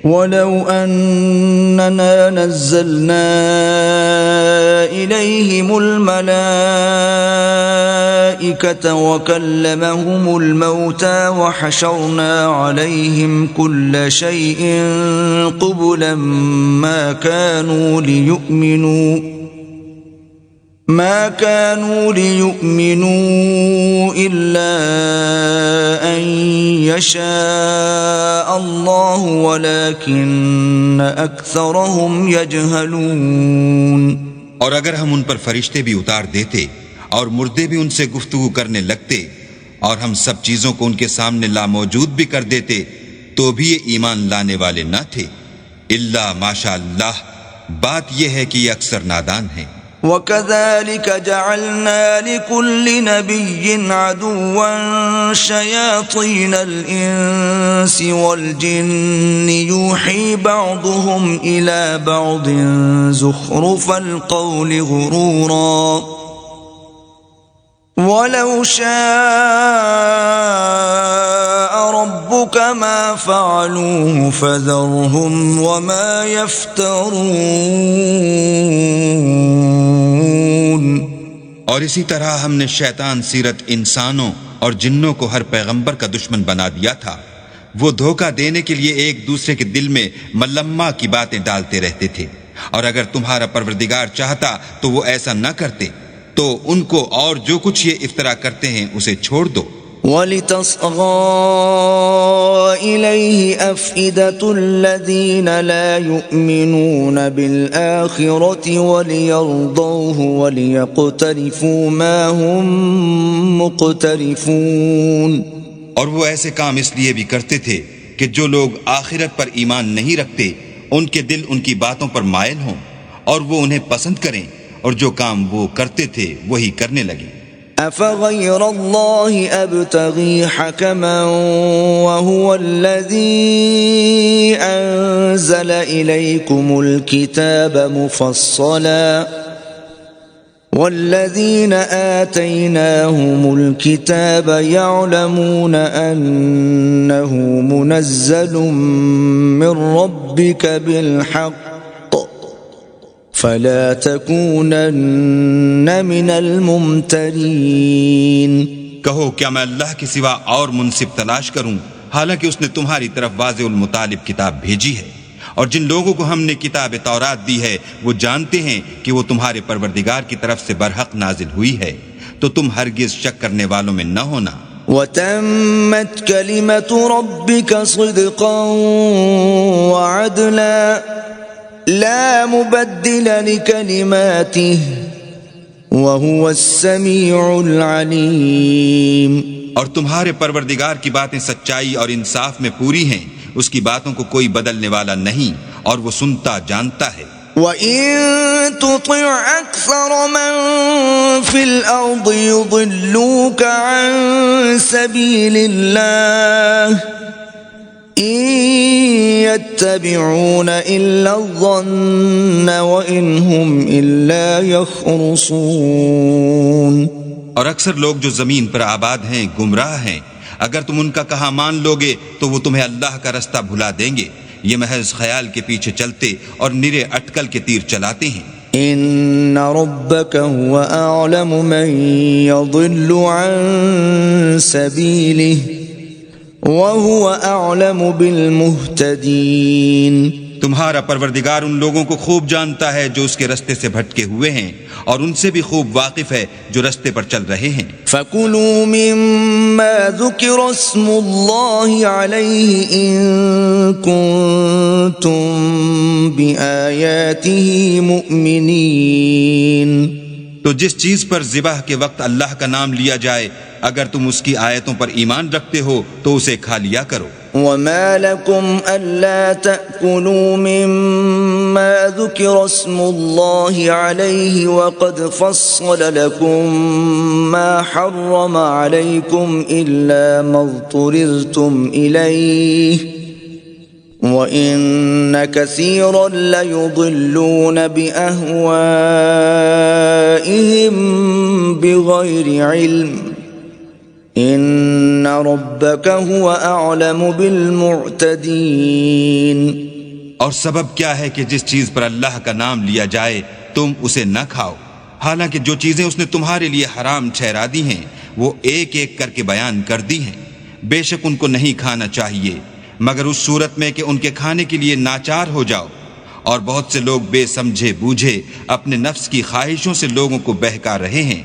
وَلَوْ أَنَّنَا نَزَّلْنَا إِلَيْهِمُ الْمَلَائِكَةَ وَكَلَّمَهُمُ الْمَوْتَى وَحَشَرْنَا عَلَيْهِمْ كُلَّ شَيْءٍ قُبُلًا ما كانوا ليؤمنوا إلا أن يشاء الله ولكن أكثرهم يجهلون۔ اور اگر ہم ان پر فرشتے بھی اتار دیتے اور مردے بھی ان سے گفتگو کرنے لگتے اور ہم سب چیزوں کو ان کے سامنے لاموجود بھی کر دیتے تو بھی یہ ایمان لانے والے نہ تھے، الا ماشاء اللہ، بات یہ ہے کہ یہ اکثر نادان ہیں۔ وَكَذَلِكَ جَعَلْنَا لِكُلِّ نَبِيٍّ عَدُوًّا شَيَاطِينَ الْإِنسِ وَالْجِنِّ يُوحِي بَعْضُهُمْ إِلَى بَعْضٍ زُخْرُفَ الْقَوْلِ غُرُورًا وَلَوْ شَاءَ رَبُّكَ مَا فَعَلُوهُ فَذَرْهُمْ وَمَا يَفْتَرُونَ۔ اور اسی طرح ہم نے شیطان سیرت انسانوں اور جنوں کو ہر پیغمبر کا دشمن بنا دیا تھا، وہ دھوکہ دینے کے لیے ایک دوسرے کے دل میں ملمہ کی باتیں ڈالتے رہتے تھے، اور اگر تمہارا پروردگار چاہتا تو وہ ایسا نہ کرتے، تو ان کو اور جو کچھ یہ افترا کرتے ہیں اسے چھوڑ دو۔ وَلِتَصْغَى إِلَيْهِ أَفْئِدَةُ الَّذِينَ لَا يُؤْمِنُونَ بِالْآخِرَةِ وَلِيَرْضَوْهُ وَلِيَقْتَرِفُوا مَا هُمْ مُقْتَرِفُونَ۔ اور وہ ایسے کام اس لیے بھی کرتے تھے کہ جو لوگ آخرت پر ایمان نہیں رکھتے ان کے دل ان کی باتوں پر مائل ہوں اور وہ انہیں پسند کریں، اور جو کام وہ کرتے تھے وہی کرنے لگے۔ أَفَغَيْرَ اللَّهِ أَبْتَغِي حَكَمًا وَهُوَ الَّذِي أَنزَلَ إِلَيْكُمُ الْكِتَابَ مُفَصَّلًا وَالَّذِينَ آتَيْنَاهُمُ الْكِتَابَ يَعْلَمُونَ أَنَّهُ مُنَزَّلٌ مِّن رَّبِّكَ بِالْحَقِّ فَلَا تَكُونَنَّ مِنَ الْمُمْتَرِينَ۔ کہو کیا میں اللہ کے سوا اور منصف تلاش کروں، حالانکہ اس نے تمہاری طرف واضح المطالب کتاب بھیجی ہے، اور جن لوگوں کو ہم نے کتاب تورات دی ہے وہ جانتے ہیں کہ وہ تمہارے پروردگار کی طرف سے برحق نازل ہوئی ہے، تو تم ہرگز شک کرنے والوں میں نہ ہونا۔ وَتَمَّتْ كَلِمَةُ رَبِّكَ صِدْقًا وَعَدْلًا لا مبدل لكلماته وهو السميع العليم۔ اور تمہارے پروردگار کی باتیں سچائی اور انصاف میں پوری ہیں، اس کی باتوں کو کوئی بدلنے والا نہیں، اور وہ سنتا جانتا ہے۔ وَإِن تُطِعْ أَكْثَرَ مَن فِي الْأَرْضِ يُضِلُّوكَ عَن سَبِيلِ اللَّهِ إِن يَتَّبِعُونَ إِلَّا الظَّنَّ وَإِنْ هُمْ إِلَّا يَخْرُصُونَ۔ اور اکثر لوگ جو زمین پر آباد ہیں گمراہ ہیں، اگر تم ان کا کہا مان لوگے تو وہ تمہیں اللہ کا رستہ بھلا دیں گے، یہ محض خیال کے پیچھے چلتے اور نرے اٹکل کے تیر چلاتے ہیں۔ إِنَّ رَبَّكَ هُوَ أَعْلَمُ مَن يَضِلُّ عَن سَبِيلِهِ وَهُوَ أَعْلَمُ بِالْمُهْتَدِينَ۔ تمہارا پروردگار ان لوگوں کو خوب جانتا ہے جو اس کے رستے سے بھٹکے ہوئے ہیں، اور ان سے بھی خوب واقف ہے جو رستے پر چل رہے ہیں۔ فَكُلُوا مِمَّا ذُكِرَ اسْمُ اللَّهِ عَلَيْهِ إِن كُنتُم بِآيَاتِهِ مُؤْمِنِينَ۔ تو جس چیز پر ذبح کے وقت اللہ کا نام لیا جائے، اگر تم اس کی آیتوں پر ایمان رکھتے ہو تو اسے کھا لیا کرو۔ وَمَا لَكُمْ أَلَّا تَأْكُلُوا مِمَّا ذُكِرَ اسْمُ اللَّهِ عَلَيْهِ وَقَدْ فَصَّلَ لَكُم مَّا حَرَّمَ عَلَيْكُمْ إِلَّا مَا اضْطُرِرْتُمْ إِلَيْهِ وَإِنَّ كَثِيرًا لَيُضِلُّونَ بِأَهْوَائِهِمْ بِغَيْرِ عِلْمٍ إِنَّ رَبَّكَ هُوَ أَعْلَمُ بِالْمُعْتَدِينَ۔ اور سبب کیا ہے کہ جس چیز پر اللہ کا نام لیا جائے تم اسے نہ کھاؤ، حالانکہ جو چیزیں اس نے تمہارے لیے حرام ٹھہرا دی ہیں وہ ایک ایک کر کے بیان کر دی ہیں۔ بے شک ان کو نہیں کھانا چاہیے مگر اس صورت میں کہ ان کے کھانے کے لیے ناچار ہو جاؤ، اور بہت سے لوگ بے سمجھے بوجھے اپنے نفس کی خواہشوں سے لوگوں کو بہکا رہے ہیں۔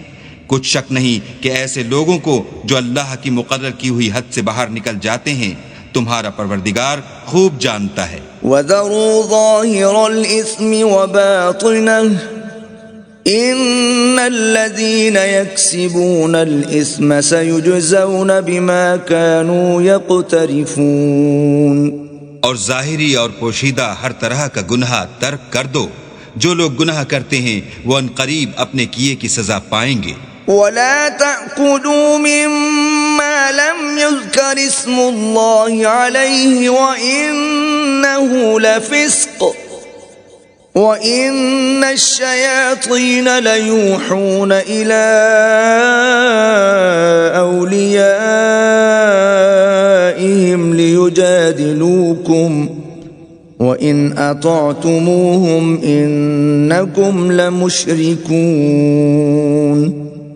کچھ شک نہیں کہ ایسے لوگوں کو جو اللہ کی مقرر کی ہوئی حد سے باہر نکل جاتے ہیں تمہارا پروردگار خوب جانتا ہے۔ وَذَرُوا ظَاهِرَ الْإِثْمِ وَبَاطِنَهُ إِنَّ الَّذِينَ يَكْسِبُونَ الْإِثْمَ سَيُجْزَوْنَ بِمَا كَانُوا يَقْتَرِفُونَ۔ اور ظاہری اور پوشیدہ ہر طرح کا گناہ ترک کر دو، جو لوگ گناہ کرتے ہیں وہ عنقریب اپنے کیے کی سزا پائیں گے۔ وَلَا تَأْكُلُوا مِمَّا لَمْ يُذْكَرِ اسْمُ اللَّهِ عَلَيْهِ وَإِنَّهُ لَفِسْقٌ وَإِنَّ الشَّيَاطِينَ لَيُوحُونَ إِلَىٰ أَوْلِيَائِهِمْ لِيُجَادِلُوكُمْ وَإِنْ أَطَعْتُمُوهُمْ إِنَّكُمْ لَمُشْرِكُونَ۔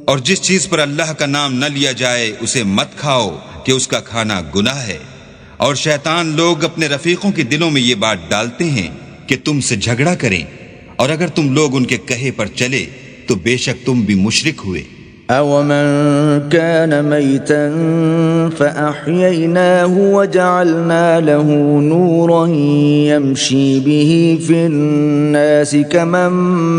اور جس چیز پر اللہ کا نام نہ لیا جائے اسے مت کھاؤ کہ اس کا کھانا گناہ ہے، اور شیطان لوگ اپنے رفیقوں کے دلوں میں یہ بات ڈالتے ہیں کہ تم سے جھگڑا کریں، اور اگر تم لوگ ان کے کہے پر چلے تو بے شک تم بھی مشرک ہوئے۔ أَوَمَنْ كَانَ مَيْتًا فَأَحْيَيْنَاهُ وَجَعَلْنَا لَهُ نُورًا يَمْشِي بِهِ فِي النَّاسِ كَمَنْ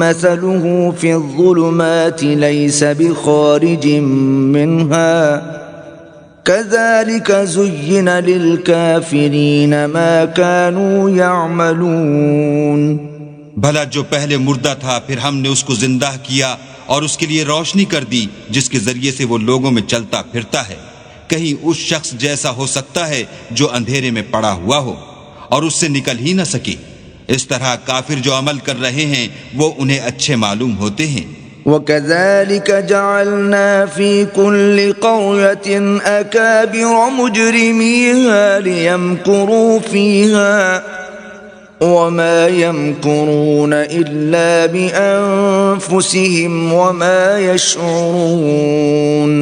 مَثَلُهُ فِي الظُّلُمَاتِ لَيْسَ بِخَارِجٍ مِّنْهَا كَذَلِكَ زُيِّنَ لِلْكَافِرِينَ مَا كَانُوا يَعْمَلُونَ۔ بھلا جو پہلے مردہ تھا پھر ہم نے اس کو زندہ کیا اور اس کے لیے روشنی کر دی جس کے ذریعے سے وہ لوگوں میں چلتا پھرتا ہے، کہیں اس شخص جیسا ہو سکتا ہے جو اندھیرے میں پڑا ہوا ہو اور اس سے نکل ہی نہ سکے۔ اس طرح کافر جو عمل کر رہے ہیں وہ انہیں اچھے معلوم ہوتے ہیں۔ وَكَذَلِكَ جَعَلْنَا فِي كُلِّ قَرْيَةٍ أَكَابِرَ مُجْرِمِيهَا لِيَمْكُرُوا فِيهَا وَمَا يَمْكُرُونَ إِلَّا بِأَنفُسِهِمْ وَمَا يَشْعُرُونَ۔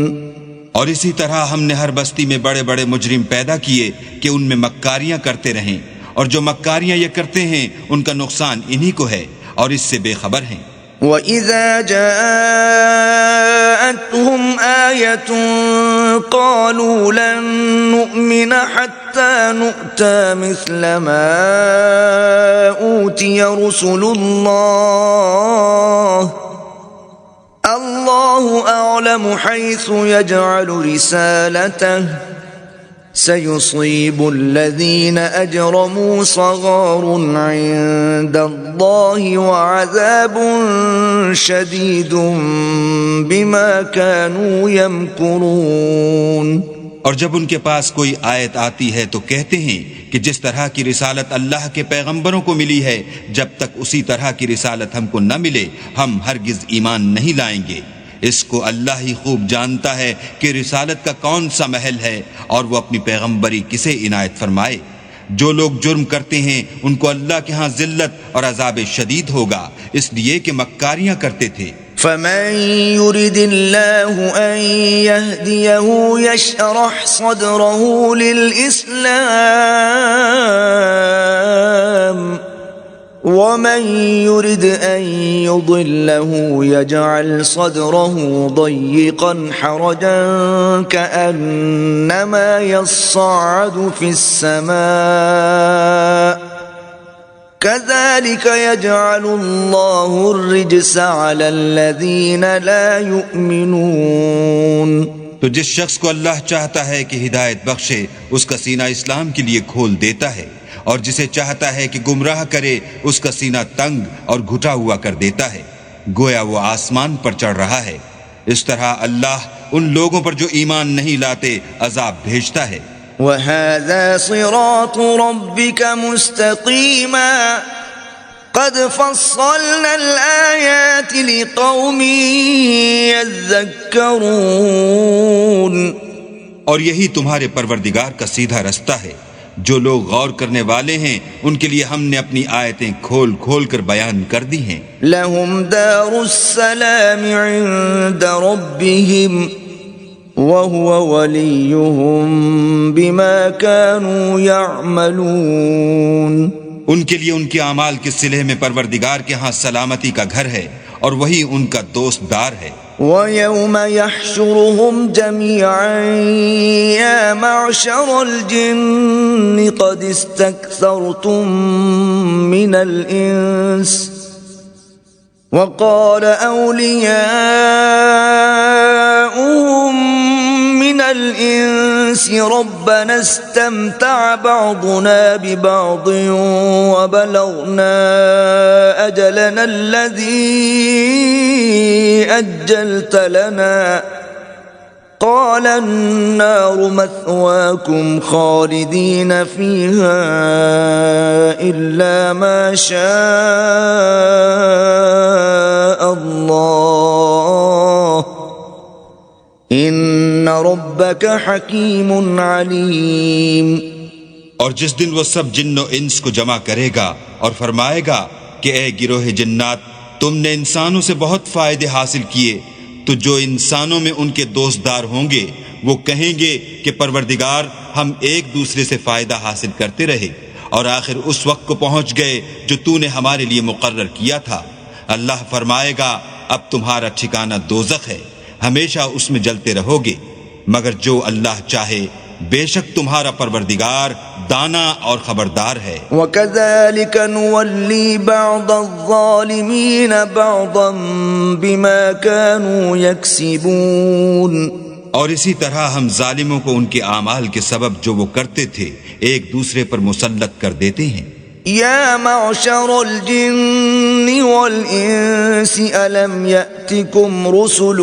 اور اسی طرح ہم نے ہر بستی میں بڑے بڑے مجرم پیدا کیے کہ ان میں مکاریاں کرتے رہیں، اور جو مکاریاں یہ کرتے ہیں ان کا نقصان انہی کو ہے اور اس سے بے خبر ہیں۔ وَإِذَا جَاءَتْهُمْ آيَةٌ قَالُوا لَن نُّؤْمِنَ حَتَّى نُؤْتَىٰ مِثْلَ مَا أُوتِيَ رُسُلُ اللَّهِ أَعْلَمُ حَيْثُ يَجْعَلُ رِسَالَتَهُ سَيُصِيبُ الَّذِينَ أَجْرَمُوا صَغَارٌ عِندَ اللَّهِ وَعَذَابٌ شَدِيدٌ بِمَا كَانُوا يَمْكُرُونَ۔ اور جب ان کے پاس کوئی آیت آتی ہے تو کہتے ہیں کہ جس طرح کی رسالت اللہ کے پیغمبروں کو ملی ہے جب تک اسی طرح کی رسالت ہم کو نہ ملے ہم ہرگز ایمان نہیں لائیں گے۔ اس کو اللہ ہی خوب جانتا ہے کہ رسالت کا کون سا محل ہے اور وہ اپنی پیغمبری کسے عنایت فرمائے۔ جو لوگ جرم کرتے ہیں ان کو اللہ کے ہاں ذلت اور عذاب شدید ہوگا، اس لیے کہ مکاریاں کرتے تھے۔ فَمَن يُرِدِ اللَّهُ أَن يَهْدِيَهُ يَشْرَحْ صَدْرَهُ لِلْإِسْلَامِ وَمَن يُرِدْ أَن يُضِلَّهُ يَجْعَلْ صَدْرَهُ ضَيِّقًا حَرَجًا كَأَنَّمَا يَصَّعَّدُ فِي السَّمَاءِ كَذَلِكَ يَجْعَلُ اللَّهُ الرِّجْسَ عَلَى الَّذِينَ لَا يُؤْمِنُونَ۔ تو جس شخص کو اللہ چاہتا ہے کہ ہدایت بخشے اس کا سینہ اسلام کے لیے کھول دیتا ہے، اور جسے چاہتا ہے کہ گمراہ کرے اس کا سینہ تنگ اور گھٹا ہوا کر دیتا ہے، گویا وہ آسمان پر چڑھ رہا ہے۔ اس طرح اللہ ان لوگوں پر جو ایمان نہیں لاتے عذاب بھیجتا ہے۔ وَهَذَا صِرَاطُ رَبِّكَ مُسْتَقِيمًا قَدْ فَصَّلْنَا الْآيَاتِ لِقَوْمٍ يَذَّكَّرُونَ۔ اور یہی تمہارے پروردگار کا سیدھا رستہ ہے جو لوگ غور کرنے والے ہیں ان کے لیے ہم نے اپنی آیتیں کھول کھول کر بیان کر دی ہیں. لهم دار السلام عند ربهم وهو وليهم بما كانوا يعملون. ان کے لیے ان کے اعمال کے صلح میں پروردگار کے ہاں سلامتی کا گھر ہے اور وہی ان کا دوست دار ہے. وَيَوْمَ يَحْشُرُهُمْ جَمِيعًا يَا مَعْشَرَ الْجِنِّ قَدِ اسْتَكْثَرْتُم مِّنَ الْإِنسِ وَقَالَ أَوْلِيَاؤُهُم مِّنَ الْإِنسِ رَبَّنَا اسْتَمْتَعَ بَعْضُنَا بِبَعْضٍ وَبَلَغْنَا أَجَلَنَا الَّذِي أَجَّلْتَ لَنَا قَالَ النَّارُ مَثْوَاكُمْ خَالِدِينَ فِيهَا إِلَّا مَا شَاءَ اللَّهُ إِنَّ رَبَّكَ حَكِيمٌ عَلِيمٌ. اور جس دن وہ سب جن و انس کو جمع کرے گا اور فرمائے گا کہ اے گروہ جنات، تم نے انسانوں سے بہت فائدے حاصل کیے، تو جو انسانوں میں ان کے دوست دار ہوں گے وہ کہیں گے کہ پروردگار ہم ایک دوسرے سے فائدہ حاصل کرتے رہے اور آخر اس وقت کو پہنچ گئے جو تو نے ہمارے لیے مقرر کیا تھا. اللہ فرمائے گا اب تمہارا ٹھکانہ دوزخ ہے، ہمیشہ اس میں جلتے رہو گے، مگر جو اللہ چاہے بے شک تمہارا پروردگار دانا اور خبردار ہے. وَكَذَلِكَ نُوَلِّي بَعْضَ الظَّالِمِينَ بَعْضًا بِمَا كَانُوا يَكْسِبُونَ. اور اسی طرح ہم ظالموں کو ان کے اعمال کے سبب جو وہ کرتے تھے ایک دوسرے پر مسلط کر دیتے ہیں. يا معشر الجن والإنس ألم يأتكم رسل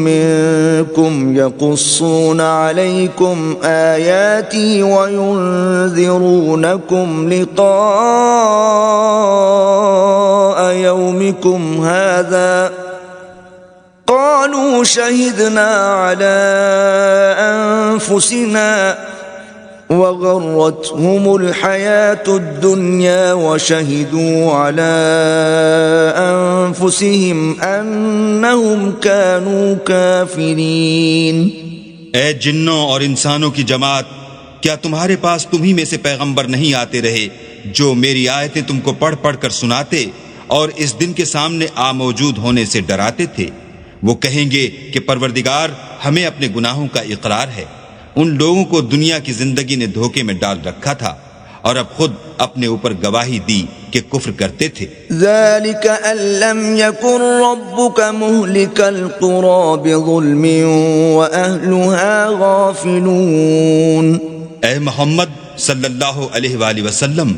منكم يقصون عليكم آياتي وينذرونكم لقاء يومكم هذا قالوا شهدنا على أنفسنا وغرتهم الحياة الدنيا وشهدوا على أنفسهم أنهم كانوا كافرين. اے جنوں اور انسانوں کی جماعت، کیا تمہارے پاس تمہیں میں سے پیغمبر نہیں آتے رہے جو میری آیتیں تم کو پڑھ پڑھ کر سناتے اور اس دن کے سامنے موجود ہونے سے ڈراتے تھے؟ وہ کہیں گے کہ پروردگار ہمیں اپنے گناہوں کا اقرار ہے، ان لوگوں کو دنیا کی زندگی نے دھوکے میں ڈال رکھا تھا اور اب خود اپنے اوپر گواہی دی کہ کفر کرتے تھے. ذَلِكَ أَن لَّمْ يَكُن رَّبُّكَ مُهْلِكَ الْقُرَىٰ بِظُلْمٍ وَأَهْلُهَا غَافِلُونَ. اے محمد صلی اللہ علیہ وآلہ وسلم،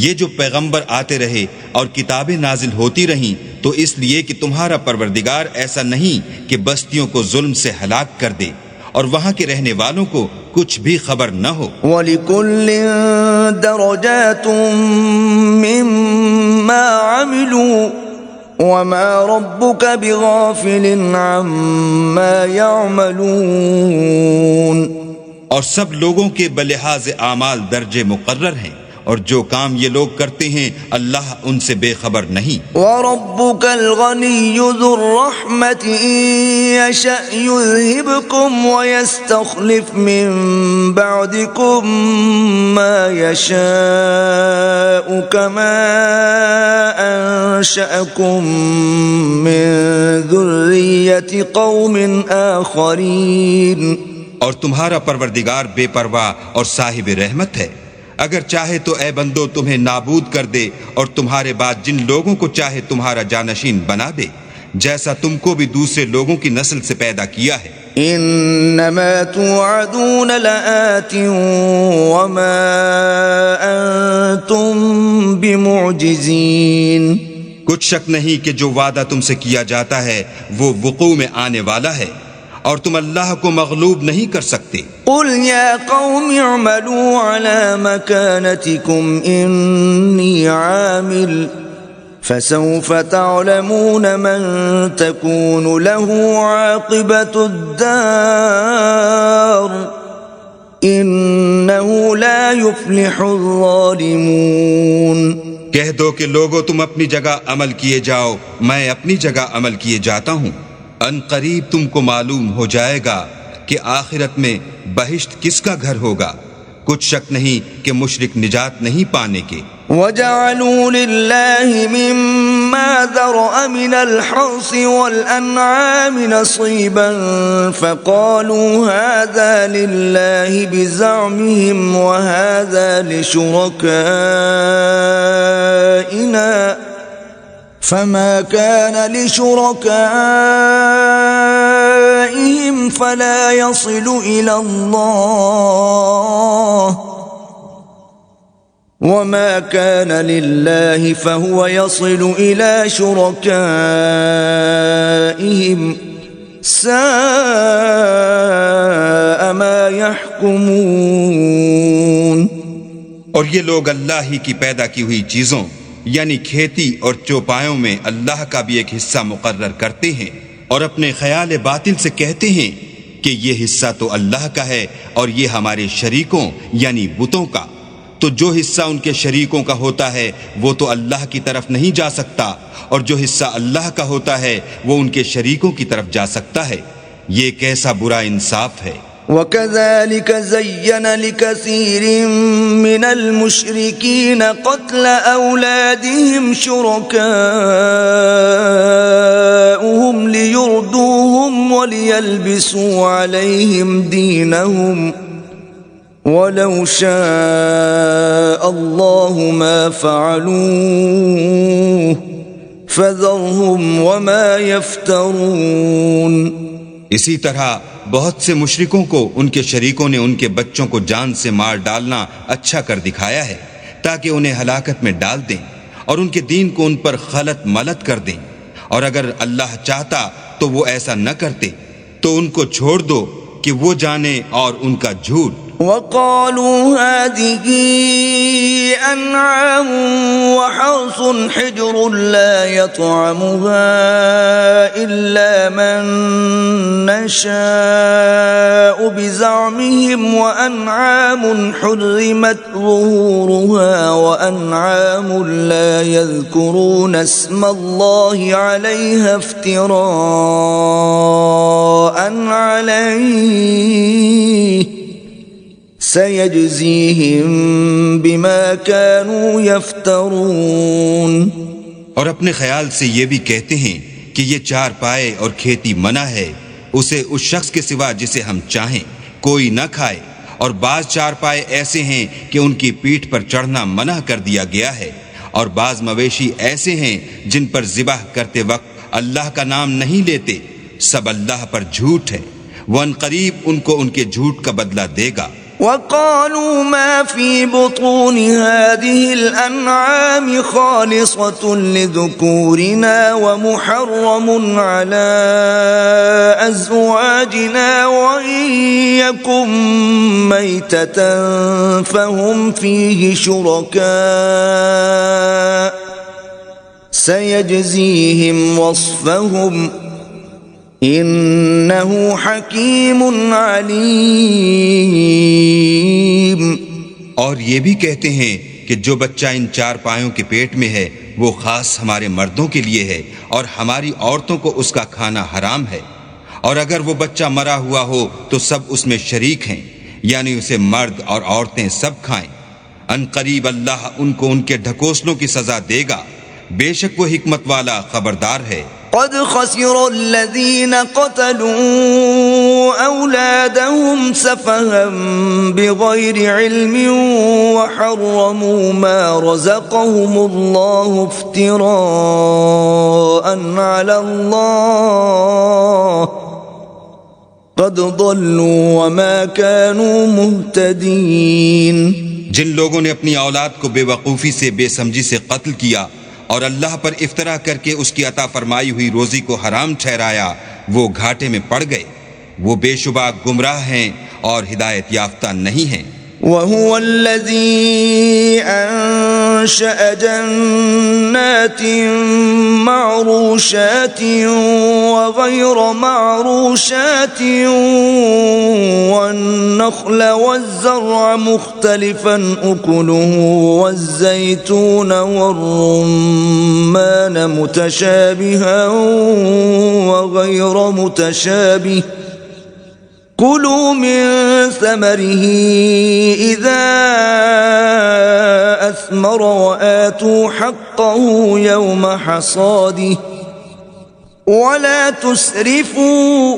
یہ جو پیغمبر آتے رہے اور کتابیں نازل ہوتی رہیں تو اس لیے کہ تمہارا پروردگار ایسا نہیں کہ بستیوں کو ظلم سے ہلاک کر دے اور وہاں کے رہنے والوں کو کچھ بھی خبر نہ ہو. وَلِكُلٍّ دَرَجَاتٌ مِّمَّا عَمِلُوا وَمَا رَبُّكَ بِغَافِلٍ عَمَّا يَعْمَلُونَ. اور سب لوگوں کے بلحاظ اعمال درجے مقرر ہیں اور جو کام یہ لوگ کرتے ہیں اللہ ان سے بے خبر نہیں. وَرَبُّكَ الْغَنِيُّ ذُو الرَّحْمَةِ إِن يَشَأْ يُذْهِبْكُمْ وَيَسْتَخْلِفْ مِن بَعْدِكُم مَّا يَشَاءُ كَمَا أَنشَأَكُم مِّن ذُرِّيَّةِ قَوْمٍ آخَرِينَ. اور تمہارا پروردگار بے پرواہ اور صاحب رحمت ہے، اگر چاہے تو اے بندو تمہیں نابود کر دے اور تمہارے بعد جن لوگوں کو چاہے تمہارا جانشین بنا دے، جیسا تم کو بھی دوسرے لوگوں کی نسل سے پیدا کیا ہے. انما توعدون لآت وما انتم بمعجزین. کچھ شک نہیں کہ جو وعدہ تم سے کیا جاتا ہے وہ وقوع میں آنے والا ہے اور تم اللہ کو مغلوب نہیں کر سکتے. قل یا قوم اعملوا على مكانتكم انی عامل فسوف تعلمون من تكون له عاقبة الدار إنه لا يفلح الظالمون. کہہ دو کہ لوگو تم اپنی جگہ عمل کیے جاؤ، میں اپنی جگہ عمل کیے جاتا ہوں۔ ان قریب تم کو معلوم ہو جائے گا کہ آخرت میں بہشت کس کا گھر ہوگا۔ کچھ شک نہیں کہ مشرک نجات نہیں پانے کے۔ وَجَعَلُوا لِلَّهِ مِمَّا ذَرَأَ مِنَ الْحَرْثِ وَالْأَنْعَامِ نَصِيبًا فَقَالُوا هَذَا لِلَّهِ بِزَعْمِهِمْ وَهَذَا لِشُرَكَائِنَا فَمَا كَانَ لِشُرَكَائِهِمْ فَلَا يَصِلُ إِلَى اللَّهِ وَمَا كَانَ لِلَّهِ فَهُوَ يَصِلُ إِلَى شُرَكَائِهِمْ سَاءَ مَا يَحْكُمُونَ۔ اور یہ لوگ اللہ ہی کی پیدا کی ہوئی چیزوں یعنی کھیتی اور چوپایوں میں اللہ کا بھی ایک حصہ مقرر کرتے ہیں اور اپنے خیال باطل سے کہتے ہیں کہ یہ حصہ تو اللہ کا ہے اور یہ ہمارے شریکوں یعنی بتوں کا، تو جو حصہ ان کے شریکوں کا ہوتا ہے وہ تو اللہ کی طرف نہیں جا سکتا، اور جو حصہ اللہ کا ہوتا ہے وہ ان کے شریکوں کی طرف جا سکتا ہے۔ یہ کیسا برا انصاف ہے۔ وَكَذَلِكَ زَيَّنَ لِكَثِيرٍ مِّنَ الْمُشْرِكِينَ قَتْلَ أَوْلَادِهِمْ شُرَكَاؤُهُمْ لِيُرْدُوهُمْ وَلِيَلْبِسُوا عَلَيْهِمْ دِينَهُمْ وَلَوْ شَاءَ اللَّهُ مَا فَعَلُوهُ فَذَرْهُمْ وَمَا يَفْتَرُونَ۔ اسی طرح بہت سے مشرکوں کو ان کے شریکوں نے ان کے بچوں کو جان سے مار ڈالنا اچھا کر دکھایا ہے تاکہ انہیں ہلاکت میں ڈال دیں اور ان کے دین کو ان پر خلط ملت کر دیں، اور اگر اللہ چاہتا تو وہ ایسا نہ کرتے، تو ان کو چھوڑ دو کہ وہ جانے اور ان کا جھوٹ۔ وَقَالُوا هَذِهِ أَنْعَامٌ وَحَرْثٌ حِجْرٌ لَا يَطْعَمُهَا إِلَّا مَن نَّشَاءُ بِزَعْمِهِمْ وَأَنْعَامٌ حُرِّمَتْ ظُهُورُهَا وَأَنْعَامٌ لَا يَذْكُرُونَ اسْمَ اللَّهِ عَلَيْهَا افْتِرَاءً عَلَيْهِ سَيَجْزِيهِمْ بِمَا كَانُوا يَفْتَرُونَ۔ اور اپنے خیال سے یہ بھی کہتے ہیں کہ یہ چار پائے اور کھیتی منع ہے، اسے اس شخص کے سوا جسے ہم چاہیں کوئی نہ کھائے، اور بعض چار پائے ایسے ہیں کہ ان کی پیٹھ پر چڑھنا منع کر دیا گیا ہے، اور بعض مویشی ایسے ہیں جن پر ذبح کرتے وقت اللہ کا نام نہیں لیتے، سب اللہ پر جھوٹ ہے، وہ ان قریب ان کو ان کے جھوٹ کا بدلہ دے گا۔ وَقَالُوا مَا فِي بُطُونِ هَذِهِ الْأَنْعَامِ خَالِصَةٌ لِذُكُورِنَا وَمُحَرَّمٌ عَلَىٰ أَزْوَاجِنَا وَإِن يَكُن مَّيْتَةً فَهُمْ فِيهِ شُرَكَاءُ سَيَجْزِيهِمْ وَصْفَهُمْ انہو حکیم علیم۔ اور یہ بھی کہتے ہیں کہ جو بچہ ان چار پایوں کے پیٹ میں ہے وہ خاص ہمارے مردوں کے لیے ہے، اور ہماری عورتوں کو اس کا کھانا حرام ہے، اور اگر وہ بچہ مرا ہوا ہو تو سب اس میں شریک ہیں، یعنی اسے مرد اور عورتیں سب کھائیں۔ ان قریب اللہ ان کو ان کے ڈھکوسلوں کی سزا دے گا، بے شک وہ حکمت والا خبردار ہے۔ قد خسر الذين قتلوا أولادهم سفها بغير علم وحرموا ما رزقهم الله افتراء على الله قد ضلوا وما كانوا مهتدين۔ جن لوگوں نے اپنی اولاد کو بے وقوفی سے بے سمجھی سے قتل کیا اور اللہ پر افطرا کر کے اس کی عطا فرمائی ہوئی روزی کو حرام ٹھہرایا، وہ گھاٹے میں پڑ گئے، وہ بے شبہ گمراہ ہیں اور ہدایت یافتہ نہیں ہیں۔ وهو الذي أنشأ جنات معروشات وغير معروشات والنخل والزرع مختلفا أكله والزيتون والرمان متشابها وغير متشابه كلوا من ثمره إذا أثمر وآتوا حقه يوم حصاده ولا تسرفوا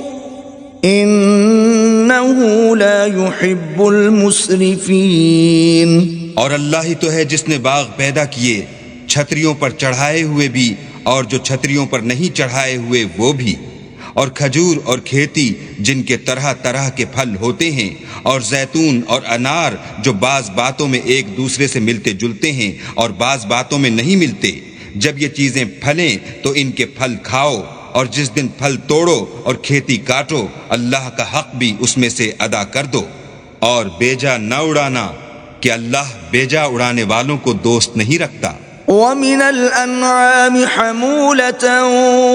إنه لا يحب المسرفين۔ اور اللہ ہی تو ہے جس نے باغ پیدا کیے، چھتریوں پر چڑھائے ہوئے بھی اور جو چھتریوں پر نہیں چڑھائے ہوئے وہ بھی، اور کھجور اور کھیتی جن کے طرح طرح کے پھل ہوتے ہیں، اور زیتون اور انار جو بعض باتوں میں ایک دوسرے سے ملتے جلتے ہیں اور بعض باتوں میں نہیں ملتے۔ جب یہ چیزیں پھلیں تو ان کے پھل کھاؤ، اور جس دن پھل توڑو اور کھیتی کاٹو اللہ کا حق بھی اس میں سے ادا کر دو، اور بیجا نہ اڑانا کہ اللہ بیجا اڑانے والوں کو دوست نہیں رکھتا۔ وَمِنَ الْأَنْعَامِ حَمُولَةً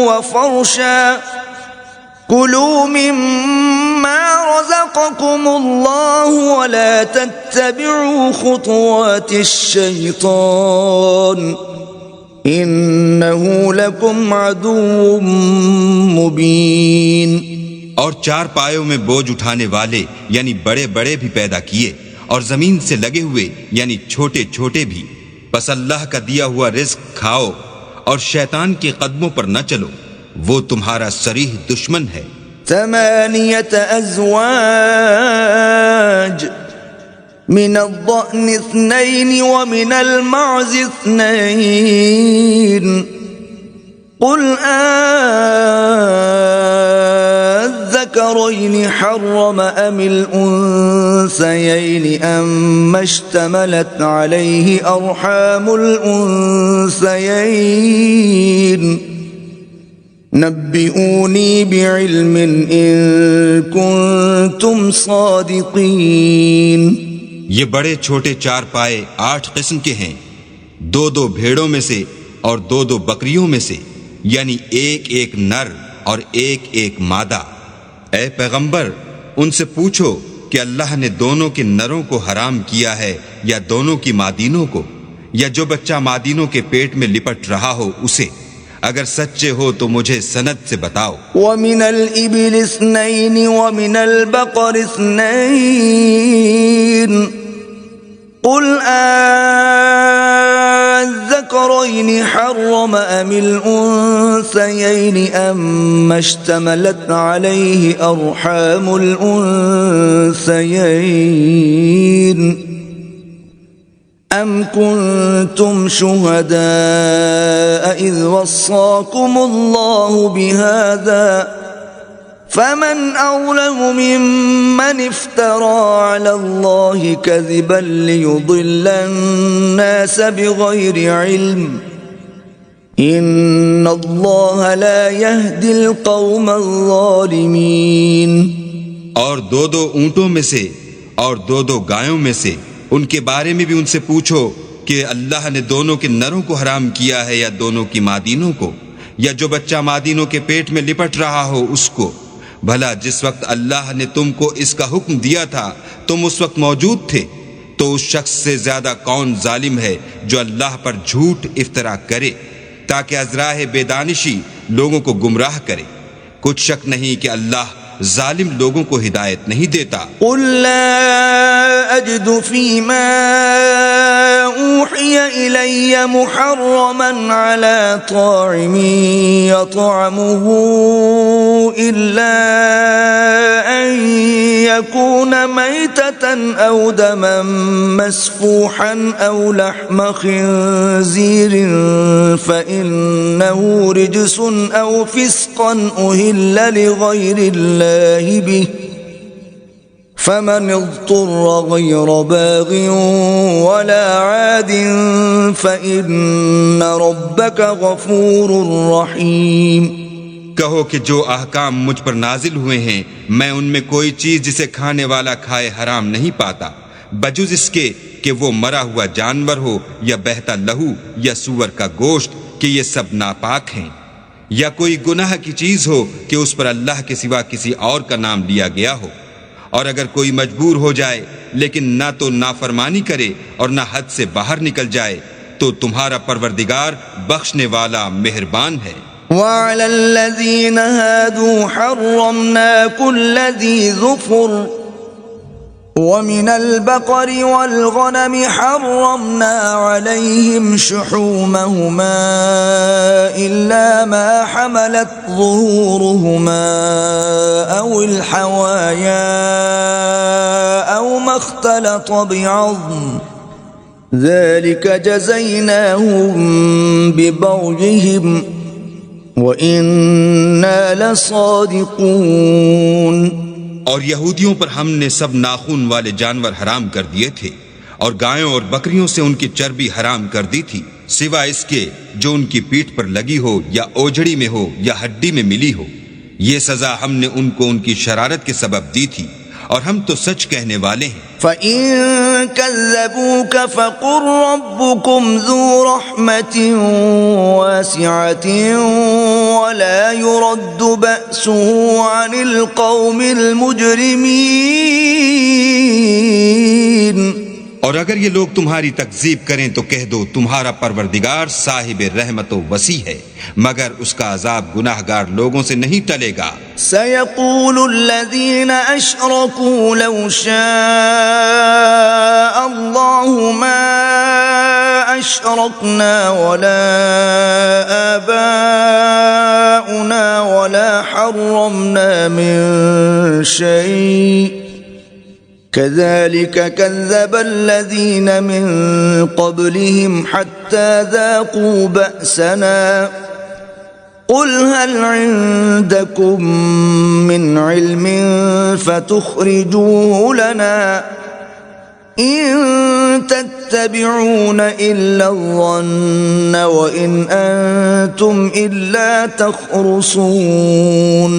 وَفَرْشًا كُلُوا مِمَّا رَزَقَكُمُ اللَّهُ وَلَا تَتَّبِعُوا خُطُوَاتِ الشَّيْطَانِ إِنَّهُ لَكُمْ عَدُوٌّ مُبِينٌ۔ اور چار پایوں میں بوجھ اٹھانے والے یعنی بڑے بڑے بھی پیدا کیے، اور زمین سے لگے ہوئے یعنی چھوٹے چھوٹے بھی، بس اللہ کا دیا ہوا رزق کھاؤ اور شیطان کے قدموں پر نہ چلو، وہ تمہارا صریح دشمن ہے۔ 8 أزواج من الضأن 2 ومن المعز 2 قل الذكرين حرم أم الأنثيين أم اشتملت عليه أرحام الأنثيين نبئوني بعلم إن كنتم صادقين۔ یہ بڑے چھوٹے چار پائے 8 قسم کے ہیں، 2 بھیڑوں میں سے اور 2 بکریوں میں سے، یعنی ایک نر اور ایک مادہ۔ اے پیغمبر ان سے پوچھو کہ اللہ نے دونوں کے نروں کو حرام کیا ہے یا دونوں کی مادینوں کو، یا جو بچہ مادینوں کے پیٹ میں لپٹ رہا ہو اسے، اگر سچے ہو تو مجھے سند سے بتاؤ۔ وَمِنَ الْإِبِلِ 2 وَمِنَ الْبَقَرِ 2 قُلْ الذَّكَرَيْنِ حَرَّمَ أَمِ الْأُنثَيَيْنِ أَمَّ اشْتَمَلَتْ عَلَيْهِ أَرْحَامُ الْأُنثَيَيْنِ أَمْ كُنْتُمْ شُهَدَاءَ إِذْ وَصَّاكُمُ اللَّهُ بِهَذَا فَمَنْ أَظْلَمُ مِمَّنِ افْتَرَى عَلَى اللَّهِ كَذِبًا لِيُضِلَّ النَّاسَ بِغَيْرِ عِلْمٍ إِنَّ اللَّهَ لَا يَهْدِي الْقَوْمَ الظَّالِمِينَ۔ اور 2 اونٹوں میں سے اور 2 گایوں میں سے ان کے بارے میں بھی ان سے پوچھو کہ اللہ نے دونوں کے نروں کو حرام کیا ہے یا دونوں کی مادینوں کو، یا جو بچہ مادینوں کے پیٹ میں لپٹ رہا ہو اس کو۔ بھلا جس وقت اللہ نے تم کو اس کا حکم دیا تھا تم اس وقت موجود تھے، تو اس شخص سے زیادہ کون ظالم ہے جو اللہ پر جھوٹ افترا کرے تاکہ از راہ بے دانشی لوگوں کو گمراہ کرے۔ کچھ شک نہیں کہ اللہ ظالم لوگوں کو ہدایت نہیں دیتا۔ قل لا اجد فيما اوحي الي محرما على طاعم يطعمه الا ان يكون ميتة او دما مسفوحا او لحم خنزير فانه رجس او فسقا اهل لغير الله به فمن اضطر غير باغ ولا عاد فإن ربك غفور رحيم۔ کہو کہ جو احکام مجھ پر نازل ہوئے ہیں میں ان میں کوئی چیز جسے کھانے والا کھائے حرام نہیں پاتا، بجز اس کے کہ وہ مرا ہوا جانور ہو یا بہتا لہو یا سور کا گوشت کہ یہ سب ناپاک ہیں، یا کوئی گناہ کی چیز ہو کہ اس پر اللہ کے سوا کسی اور کا نام لیا گیا ہو، اور اگر کوئی مجبور ہو جائے لیکن نہ تو نافرمانی کرے اور نہ حد سے باہر نکل جائے تو تمہارا پروردگار بخشنے والا مہربان ہے۔ وعلى الذين هادوا حرمنا كل ذي ظفر ومن البقر والغنم حرمنا عليهم شحومهما إلا ما حملت ظهورهما أو الحوايا أو ما اختلط بعظم ذلك جزيناهم ببغيهم وَإِنَّا لَصَادِقُونَ۔ اور یہودیوں پر ہم نے سب ناخون والے جانور حرام کر دیے تھے، اور گایوں اور بکریوں سے ان کی چربی حرام کر دی تھی، سوا اس کے جو ان کی پیٹھ پر لگی ہو یا اوجڑی میں ہو یا ہڈی میں ملی ہو۔ یہ سزا ہم نے ان کو ان کی شرارت کے سبب دی تھی، اور ہم تو سچ کہنے والے ہیں۔ فَإِن كَذَّبُوكَ فَقُلْ رَبُّكُمْ ذُو رَحْمَةٍ وَاسِعَةٍ وَلَا يُرَدُّ بَأْسُهُ عَنِ الْقَوْمِ الْمُجْرِمِينَ۔ اور اگر یہ لوگ تمہاری تکذیب کریں تو کہہ دو تمہارا پروردگار صاحب رحمت و وسیع ہے، مگر اس کا عذاب گناہگار لوگوں سے نہیں ٹلے گا۔ سَيَقُولُ الَّذِينَ أَشْرَكُوا لَوْ شَاءَ اللَّهُ مَا أَشْرَكْنَا وَلَا آبَاؤُنَا وَلَا حَرَّمْنَا مِن شَيْءٍ كَذَلِكَ كَذَّبَ الَّذِينَ مِن قَبْلِهِمْ حَتَّى ذَاقُوا بَأْسَنَا قُلْ هَلْ عِندَكُم مِّنْ عِلْمٍ فَتُخْرِجُوهُ لَنَا إِن تَتَّبِعُونَ إِلَّا الظَّنَّ وَإِنْ أَنتُمْ إِلَّا تَخْرُصُونَ۔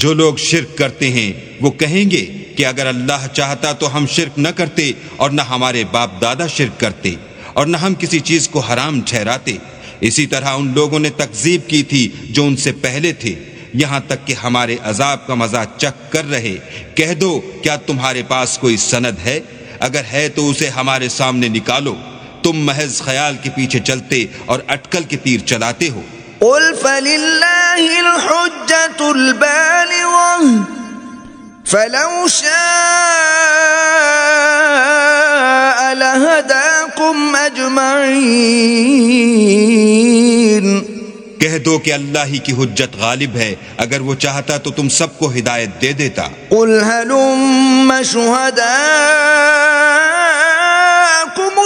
جو لوگ شرک کرتے ہیں وہ کہیں گے کہ اگر اللہ چاہتا تو ہم شرک نہ کرتے، اور نہ ہمارے باپ دادا شرک کرتے، اور نہ ہم کسی چیز کو حرام ٹھہراتے۔ اسی طرح ان لوگوں نے تکذیب کی تھی جو ان سے پہلے تھے، یہاں تک کہ ہمارے عذاب کا مزہ چکھ کر رہے۔ کہہ دو کیا تمہارے پاس کوئی سند ہے؟ اگر ہے تو اسے ہمارے سامنے نکالو۔ تم محض خیال کے پیچھے چلتے اور اٹکل کے تیر چلاتے ہو۔ قُلْ فَلِلَّهِ الْحُجَّةُ الْبَالِغَةُ فَلَوْ شَاءَ لَهَدَاكُمْ أَجْمَعِينَ۔ کہہ دو کہ اللہ ہی کی حجت غالب ہے، اگر وہ چاہتا تو تم سب کو ہدایت دے دیتا۔ قُلْ هَلُمَّ شُهَدَاءَكُمُ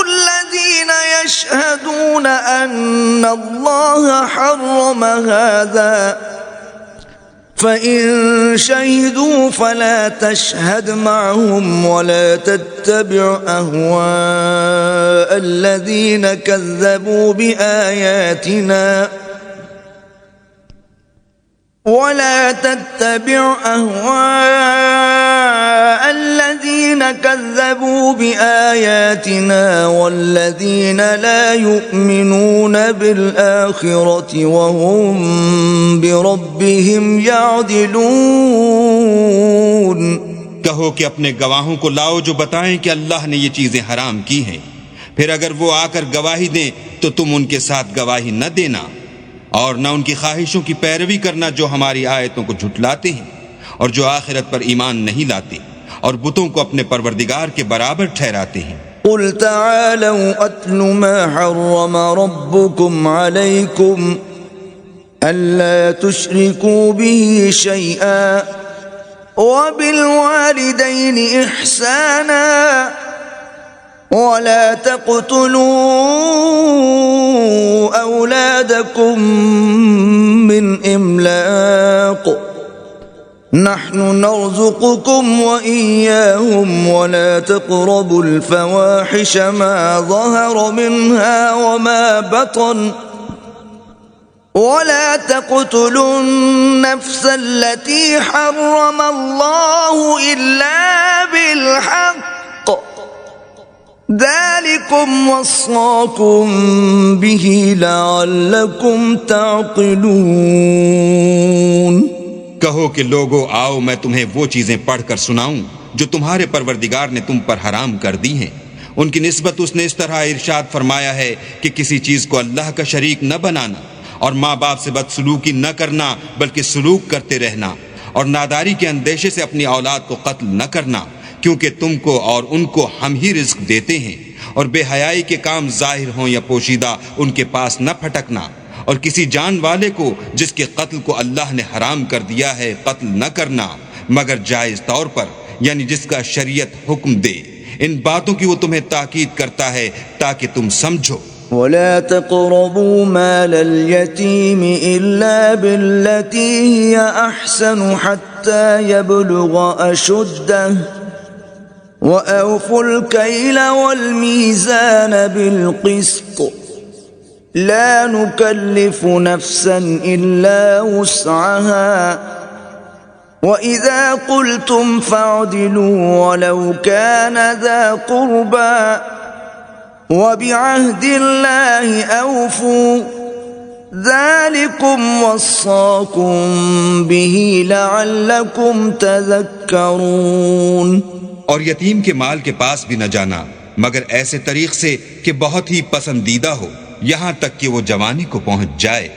الَّذِينَ يَشْهَدُونَ أَنَّ اللَّهَ حَرَّمَ هَذَا فَإِن شَهِدُوا فَلَا تَشْهَدْ مَعَهُمْ وَلَا تَتَّبِعْ أَهْوَاءَ الَّذِينَ كَذَّبُوا بِآيَاتِنَا وَالَّذِينَ لَا يُؤْمِنُونَ بِالْآخِرَةِ وَهُمْ بِرَبِّهِمْ يَعْدِلُونَ۔ کہو کہ اپنے گواہوں کو لاؤ جو بتائیں کہ اللہ نے یہ چیزیں حرام کی ہیں، پھر اگر وہ آ کر گواہی دیں تو تم ان کے ساتھ گواہی نہ دینا، اور نہ ان کی خواہشوں کی پیروی کرنا جو ہماری آیتوں کو جھٹلاتے ہیں اور جو آخرت پر ایمان نہیں لاتے اور بتوں کو اپنے پروردگار کے برابر ٹھہراتے ہیں۔ قُلْ تَعَالَوْا أَتْلُ مَا حَرَّمَ رَبُّكُمْ عَلَيْكُمْ أَلَّا تُشْرِكُوا بِهِ شَيْئًا وَبِالْوَالِدَيْنِ إِحْسَانًا وَلَا تَقْتُلُوا أَوْلَادَكُمْ مِنْ إِمْلَاقٍ نَحْنُ نَرْزُقُكُمْ وَإِيَّاهُمْ وَلَا تَقْرَبُوا الْفَوَاحِشَ مَا ظَهَرَ مِنْهَا وَمَا بَطَنَ وَلَا تَقْتُلُوا النَّفْسَ الَّتِي حَرَّمَ اللَّهُ إِلَّا بِالْحَقِّ ذلكم وصاكم به لعلكم تعقلون۔ کہو کہ لوگو آؤ میں تمہیں وہ چیزیں پڑھ کر سناؤں جو تمہارے پروردگار نے تم پر حرام کر دی ہیں۔ ان کی نسبت اس نے اس طرح ارشاد فرمایا ہے کہ کسی چیز کو اللہ کا شریک نہ بنانا، اور ماں باپ سے بدسلوکی نہ کرنا بلکہ سلوک کرتے رہنا، اور ناداری کے اندیشے سے اپنی اولاد کو قتل نہ کرنا، کیونکہ تم کو اور ان کو ہم ہی رزق دیتے ہیں، اور بے حیائی کے کام ظاہر ہوں یا پوشیدہ ان کے پاس نہ پھٹکنا، اور کسی جان والے کو جس کے قتل کو اللہ نے حرام کر دیا ہے قتل نہ کرنا مگر جائز طور پر، یعنی جس کا شریعت حکم دے۔ ان باتوں کی وہ تمہیں تاکید کرتا ہے تاکہ تم سمجھو۔ ولا تقربوا مال اليتيم إلا بالتي هي أحسن حتى يبلغ أشده وأوفوا الكيل والميزان بالقسط لا نكلف نفسا إلا وسعها وإذا قلتم فاعدلوا ولو كان ذا قربى وبعهد الله أوفوا ذلكم وصاكم به لعلكم تذكرون۔ اور یتیم کے مال کے پاس بھی نہ جانا مگر ایسے طریق سے کہ بہت ہی پسندیدہ ہو یہاں تک کہ وہ جوانی کو پہنچ جائے،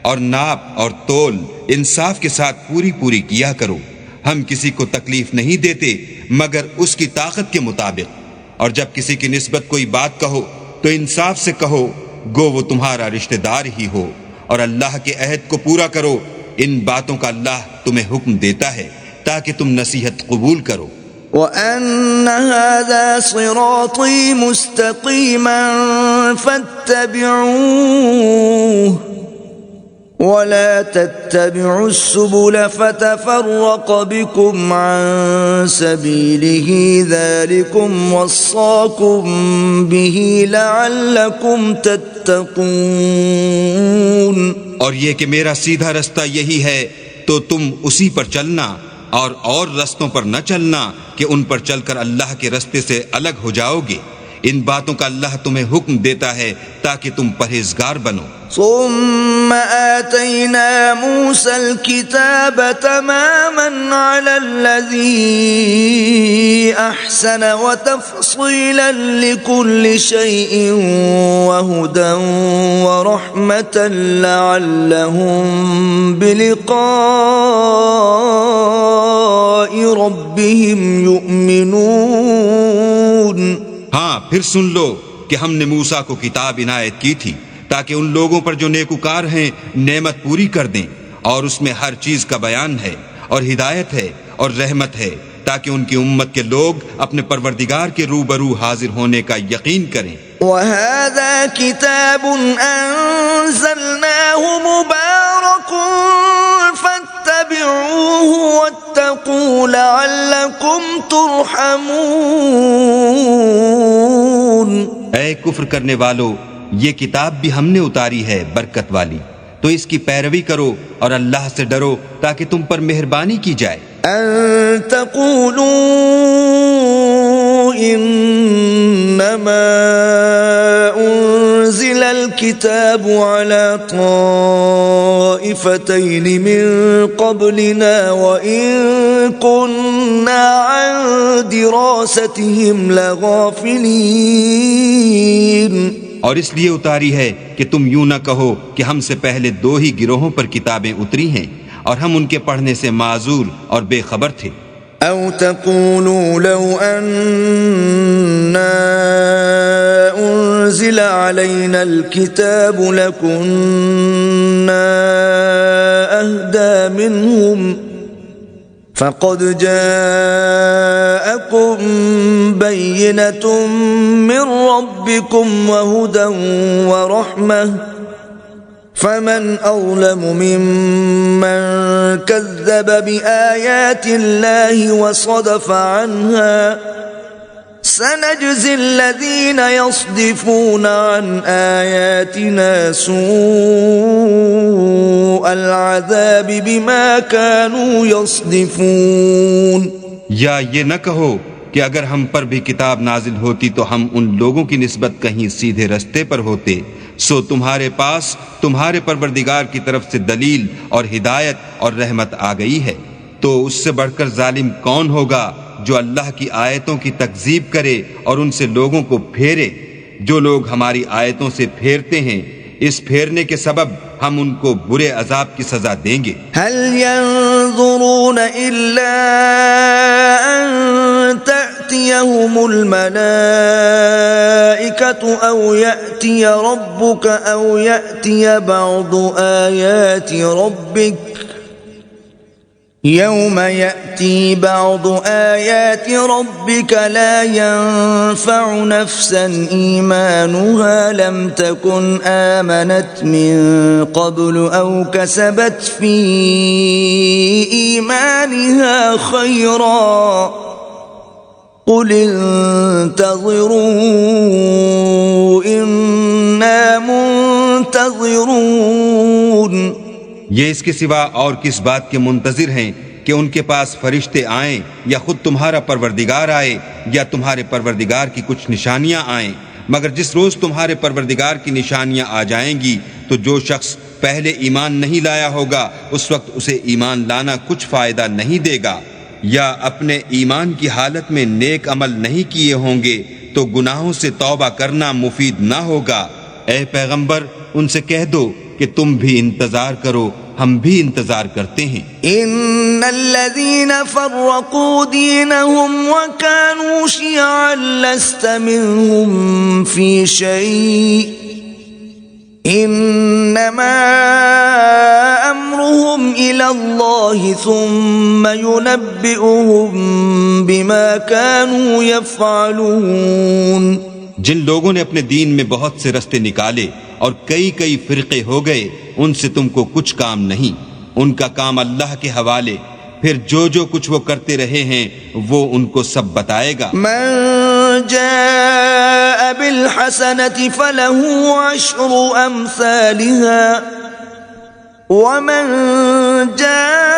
اور ناپ اور تول انصاف کے ساتھ پوری کیا کرو۔ ہم کسی کو تکلیف نہیں دیتے مگر اس کی طاقت کے مطابق، اور جب کسی کی نسبت کوئی بات کہو تو انصاف سے کہو گو وہ تمہارا رشتہ دار ہی ہو، اور اللہ کے عہد کو پورا کرو۔ ان باتوں کا اللہ تمہیں حکم دیتا ہے تاکہ تم نصیحت قبول کرو۔ وَأَنَّ هَذَا صِرَاطِي مُسْتَقِيمًا فَاتَّبِعُوهُ وَلَا تَتَّبِعُوا السُّبُلَ فَتَفَرَّقَ بِكُمْ عَن سَبِيلِهِ ذَلِكُمْ وَصَّاكُمْ بِهِ لَعَلَّكُمْ تَتَّقُونَ۔ اور یہ کہ میرا سیدھا رستہ یہی ہے تو تم اسی پر چلنا، اور رستوں پر نہ چلنا کہ ان پر چل کر اللہ کے رستے سے الگ ہو جاؤ گے۔ ان باتوں کا اللہ تمہیں حکم دیتا ہے تاکہ تم پرہیزگار بنو۔ ثم آتينا موسى الكتاب تماما على الذي أحسن وتفصيلا لكل شيء وهدى ورحمة لعلهم بلقاء ربهم يؤمنون۔ ہاں پھر سن لو کہ ہم نے موسیٰ کو کتاب عنایت کی تھی تاکہ ان لوگوں پر جو نیکوکار ہیں نعمت پوری کر دیں، اور اس میں ہر چیز کا بیان ہے اور ہدایت ہے اور رحمت ہے تاکہ ان کی امت کے لوگ اپنے پروردگار کے روبرو حاضر ہونے کا یقین کریں۔ وَهَذَا كِتَابٌ أَنزَلْنَاهُ مُبَارَكٌ فَاتَّبِعُوهُ وَاتَّقُوا لَعَلَّكُمْ تُرْحَمُونَ۔ اے کفر کرنے والو، یہ کتاب بھی ہم نے اتاری ہے برکت والی، تو اس کی پیروی کرو اور اللہ سے ڈرو تاکہ تم پر مہربانی کی جائے۔ أَن تَقُولُوا إِنَّمَا أُنزِلَ الْكِتَابُ عَلَى طَائِفَتَيْنِ مِن قَبْلِنَا وَإِن كُنَّا عَن دِرَاسَتِهِمْ لَغَافِلِينَ۔ اور اس لیے اتاری ہے کہ تم یوں نہ کہو کہ ہم سے پہلے دو ہی گروہوں پر کتابیں اتری ہیں اور ہم ان کے پڑھنے سے معذور اور بے خبر تھے۔ أو تقولوا لو أنا أنزل علينا الكتاب لكنا أهدى منهم فقد جاءكم بينة من ربكم وهدى ورحمة فمن أظلم ممن كذب بآيات الله وصدف عنها سنجزي الذين يصدفون عن آياتنا سوء العذاب بما كانوا يصدفون۔ یا یہ نہ کہو کہ اگر ہم پر بھی کتاب نازل ہوتی تو ہم ان لوگوں کی نسبت کہیں سیدھے رستے پر ہوتے، سو تمہارے پاس تمہارے پروردگار کی طرف سے دلیل اور ہدایت اور رحمت آ گئی ہے، تو اس سے بڑھ کر ظالم کون ہوگا جو اللہ کی آیتوں کی تکذیب کرے اور ان سے لوگوں کو پھیرے؟ جو لوگ ہماری آیتوں سے پھیرتے ہیں، اس پھیرنے کے سبب ہم ان کو برے عذاب کی سزا دیں گے۔ هل ينظرون إلا أن تأتيهم الملائكة أو يأتي ربك أو يأتي بعض آيات ربك يوم يأتي بعض آيات ربك لا ينفع نفسا إيمانها لم تكن آمنت من قبل أو كسبت في إيمانها خيرا قل انتظروا إنا منتظرون۔ یہ اس کے سوا اور کس بات کے منتظر ہیں کہ ان کے پاس فرشتے آئیں یا خود تمہارا پروردگار آئے یا تمہارے پروردگار کی کچھ نشانیاں آئیں، مگر جس روز تمہارے پروردگار کی نشانیاں آ جائیں گی تو جو شخص پہلے ایمان نہیں لایا ہوگا اس وقت اسے ایمان لانا کچھ فائدہ نہیں دے گا، یا اپنے ایمان کی حالت میں نیک عمل نہیں کیے ہوں گے تو گناہوں سے توبہ کرنا مفید نہ ہوگا۔ اے پیغمبر ان سے کہہ دو کہ تم بھی انتظار کرو، ہم بھی انتظار کرتے ہیں۔ ان الذين فرقوا دينهم وكانوا شيعا لست منهم في شيء انما امرهم الى الله ثم ينبئهم بما كانوا يفعلون۔ جن لوگوں نے اپنے دین میں بہت سے رستے نکالے اور کئی کئی فرقے ہو گئے، ان سے تم کو کچھ کام نہیں، ان کا کام اللہ کے حوالے، پھر جو کچھ وہ کرتے رہے ہیں وہ ان کو سب بتائے گا۔ من جاء بالحسنة فله عشر امثالها ومن جاء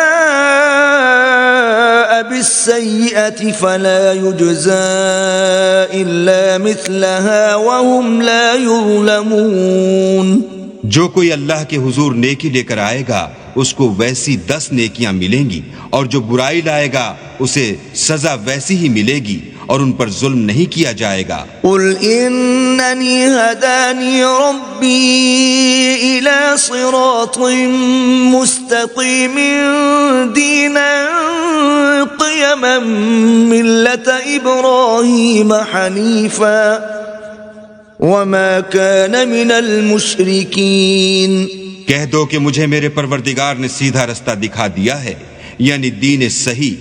بالسيئة فلا يجزى إلا مثلها وهم لا يظلمون۔ جو کوئی اللہ کے حضور نیکی لے کر آئے گا اس کو ویسی 10 نیکیاں ملیں گی، اور جو برائی لائے گا اسے سزا ویسی ہی ملے گی، اور ان پر ظلم نہیں کیا جائے گا۔ قل انني هداني ربي الى صراط مستقيم دينا قيما ملة ابراهيم حنيفا وما كان من المشركين۔ کہہ دو کہ مجھے میرے پروردگار نے سیدھا رستہ دکھا دیا ہے، یعنی دین صحیح،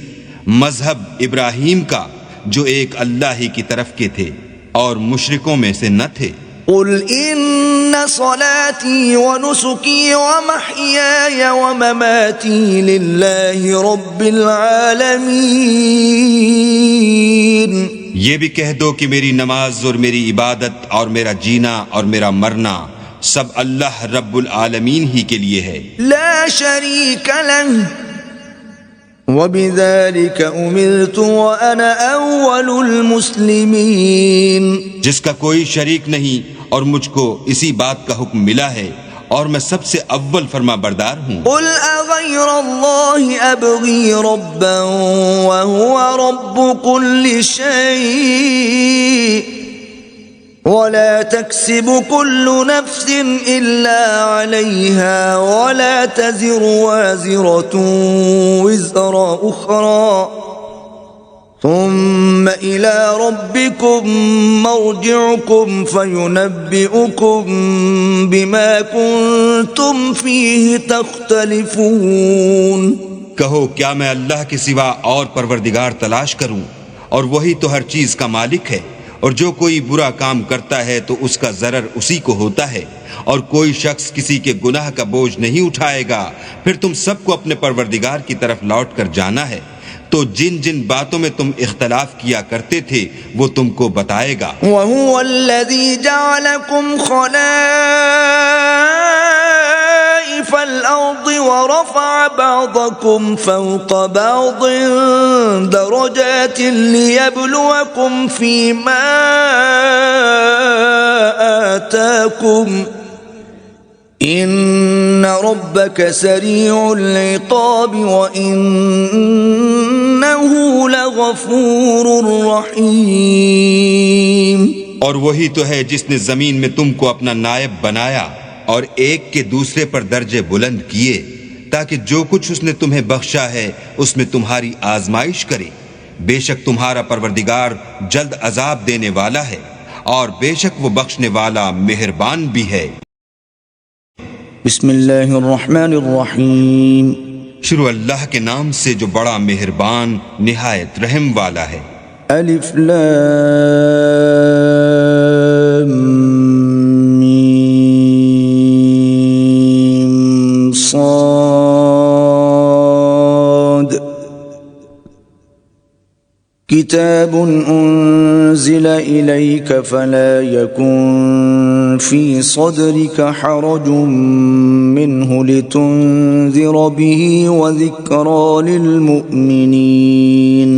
مذہب ابراہیم کا جو ایک اللہ ہی کی طرف کے تھے اور مشرکوں میں سے نہ تھے۔ قل ان صلاتي ونسكي ومحياي ومماتي لله رب العالمين۔ یہ بھی کہہ دو کہ میری نماز اور میری عبادت اور میرا جینا اور میرا مرنا سب اللہ رب العالمین ہی کے لیے ہے، لا شريك له وبذلك امرت وانا اول المسلمين۔ جس کا کوئی شریک نہیں اور مجھ کو اسی بات کا حکم ملا ہے اور میں سب سے اول فرما بردار ہوں۔ قل اغير الله ابغي ربا وهو رب كل شيء ولا تكسب كل نفس إلا عليها ولا تزر وازرة وزر أخرى ثم إلى ربكم مرجعكم فينبئكم بما كنتم فيه تختلفون۔ کہو کیا میں اللہ کے سوا اور پروردگار تلاش کروں، اور وہی تو ہر چیز کا مالک ہے، اور جو کوئی برا کام کرتا ہے تو اس کا ضرر اسی کو ہوتا ہے، اور کوئی شخص کسی کے گناہ کا بوجھ نہیں اٹھائے گا۔ پھر تم سب کو اپنے پروردگار کی طرف لوٹ کر جانا ہے، تو جن جن باتوں میں تم اختلاف کیا کرتے تھے وہ تم کو بتائے گا۔ وَهُوَ الَّذِي جَعَلَكُمْ خَلَائِفَ الْأَرْضِ ورفع بعضكم فوق بعض درجات ليبلوكم فيما آتاكم إن ربك سريع العقاب وإنه لغفور رحيم. اور وہی تو ہے جس نے زمین میں تم کو اپنا نائب بنایا اور ایک کے دوسرے پر درجے بلند کیے تاکہ جو کچھ اس نے تمہیں بخشا ہے اس میں تمہاری آزمائش کرے. بے شک تمہارا پروردگار جلد عذاب دینے والا ہے اور بے شک وہ بخشنے والا مہربان بھی ہے. بسم اللہ الرحمن الرحیم. شروع اللہ کے نام سے جو بڑا مہربان نہایت رحم والا ہے. الف لام میم صاد. کتاب انزل الیک فلا یکن فی صدرک حرج منه لتنذر به وذکرى للمؤمنین.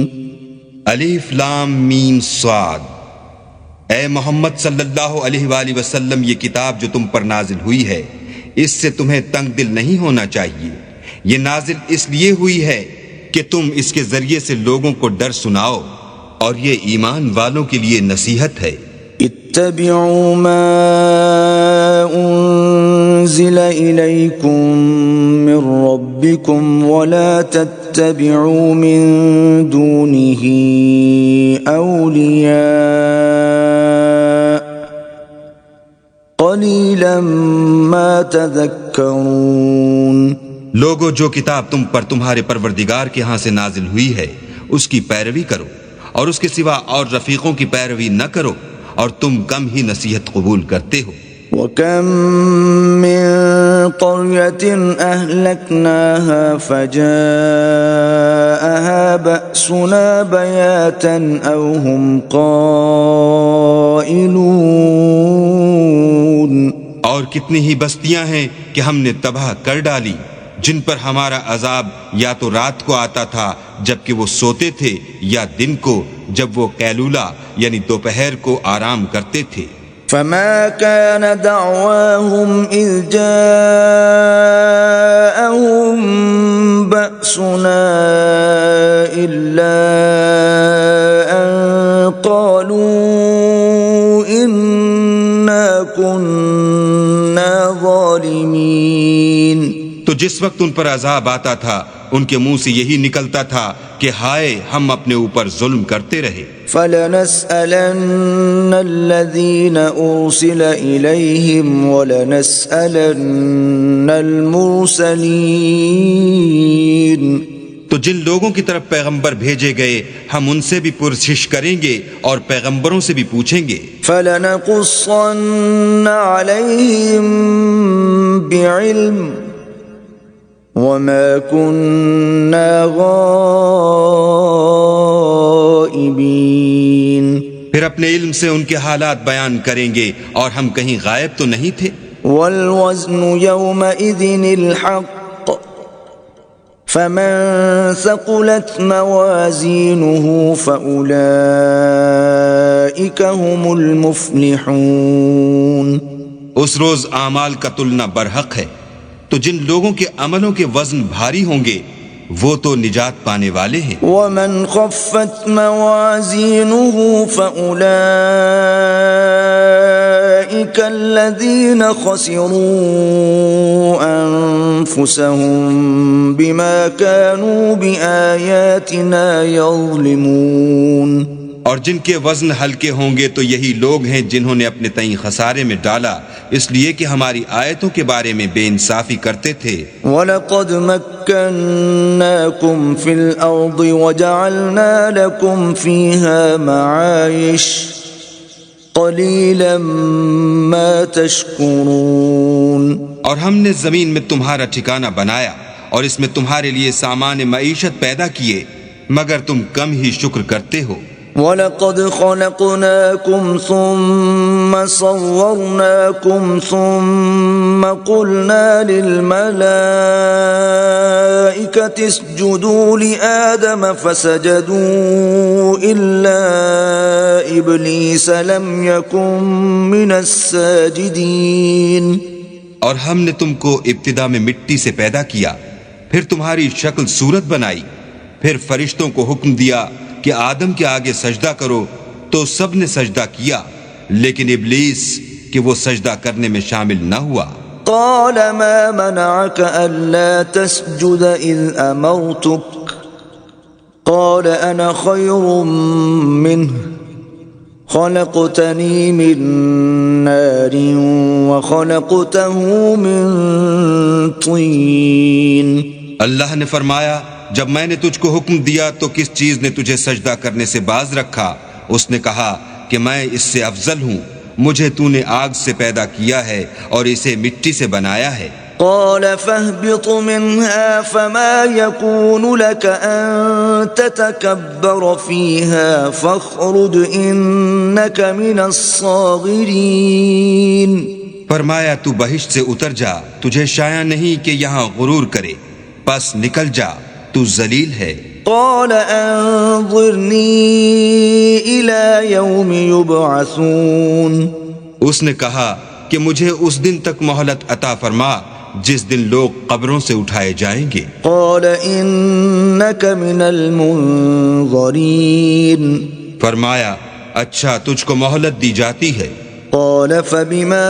الف لام میم صاد. اے محمد صلی اللہ علیہ وآلہ وسلم، یہ کتاب جو تم پر نازل ہوئی ہے اس سے تمہیں تنگ دل نہیں ہونا چاہیے. یہ نازل اس لیے ہوئی ہے کہ تم اس کے ذریعے سے لوگوں کو ڈر سناؤ اور یہ ایمان والوں کے لیے نصیحت ہے. اتبعوا ما انزل الیکم من ربکم ولا تتبعوا من دونه اولیاء قلیلا ما تذکرون. لوگو، جو کتاب تم پر تمہارے پروردگار کے ہاں سے نازل ہوئی ہے اس کی پیروی کرو اور اس کے سوا اور رفیقوں کی پیروی نہ کرو اور تم کم ہی نصیحت قبول کرتے ہو. وَكَم مِّن قَرْيَةٍ أَهْلَكْنَاهَا فَجَاءَهَا بَأْسُنَا بَيَاتًا أَوْ هُمْ قَائِلُونَ. اور کتنی ہی بستیاں ہیں کہ ہم نے تباہ کر ڈالی جن پر ہمارا عذاب یا تو رات کو آتا تھا جبکہ وہ سوتے تھے یا دن کو جب وہ قیلولہ یعنی دوپہر کو آرام کرتے تھے. فما كان دعواهم إذ جاءهم بأسنا إلا أن قالوا إنا كنا ظالمين. تو جس وقت ان پر عذاب آتا تھا ان کے منہ سے یہی نکلتا تھا کہ ہائے ہم اپنے اوپر ظلم کرتے رہے. فَلَنَسْأَلَنَّ الَّذِينَ أُرْسِلَ إِلَيْهِمْ وَلَنَسْأَلَنَّ الْمُرْسَلِينَ. تو جن لوگوں کی طرف پیغمبر بھیجے گئے ہم ان سے بھی پرسش کریں گے اور پیغمبروں سے بھی پوچھیں گے. فَلَنَقُصَّنَّ عَلَيْهِمْ بِعِلْمٍ وَمَا كُنَّا غَائِبِينَ. پھر اپنے علم سے ان کے حالات بیان کریں گے اور ہم کہیں غائب تو نہیں تھے. وَالْوَزْنُ يَوْمَئِذٍ الْحَقُّ فَمَنْ ثَقُلَتْ مَوَازِينُهُ فَأُولَئِكَ هُمُ الْمُفْلِحُونَ. اس روز اعمال کا تلنا برحق ہے، تو جن لوگوں کے عملوں کے وزن بھاری ہوں گے وہ تو نجات پانے والے ہیں. وَمَنْ خَفَّتْ مَوَازِينُهُ فَأُولَئِكَ الَّذِينَ خَسِرُوا أَنفُسَهُمْ بِمَا كَانُوا بِآيَاتِنَا يَظْلِمُونَ. اور جن کے وزن ہلکے ہوں گے تو یہی لوگ ہیں جنہوں نے اپنے تئیں خسارے میں ڈالا اس لیے کہ ہماری آیتوں کے بارے میں بے انصافی کرتے تھے. وَلَقَدْ مَكَّنَّاكُمْ فِي الْأَرْضِ وَجَعَلْنَا لَكُمْ فِيهَا مَعَايِشَ قَلِيلًا مَا تَشْكُرُونَ. اور ہم نے زمین میں تمہارا ٹھکانہ بنایا اور اس میں تمہارے لیے سامان معیشت پیدا کیے مگر تم کم ہی شکر کرتے ہو. وَلَقَدْ خَلَقْنَاكُمْ ثُمَّ صورناكم ثم قلنا للملائكة اسجدوا لآدم فسجدوا إلا إبليس لم يكن من الساجدين. اور ہم نے تم کو ابتدا میں مٹی سے پیدا کیا، پھر تمہاری شکل صورت بنائی، پھر فرشتوں کو حکم دیا کہ آدم کے آگے سجدہ کرو تو سب نے سجدہ کیا، لیکن ابلیس کہ وہ سجدہ کرنے میں شامل نہ ہوا. قال ما منعك ألا تسجد إذ أمرتك قال أنا خير منه خلقتني من نار وخلقته من طين. اللہ نے فرمایا جب میں نے تجھ کو حکم دیا تو کس چیز نے تجھے سجدہ کرنے سے باز رکھا؟ اس نے کہا کہ میں اس سے افضل ہوں، مجھے تو نے آگ سے پیدا کیا ہے اور اسے مٹی سے بنایا ہے. قال فاهبط منها فما يكون لك أن تتكبر فيها فاخرج إنك من الصاغرين. فرمایا تو بہشت سے اتر جا، تجھے شایع نہیں کہ یہاں غرور کرے، پس نکل جا، تو ذلیل ہے. قال انظرني إلى يوم يبعثون. اس نے کہا کہ مجھے اس دن تک مہلت عطا فرما جس دن لوگ قبروں سے اٹھائے جائیں گے. قال إنك من المنظرين. فرمایا اچھا تجھ کو مہلت دی جاتی ہے. قال فبما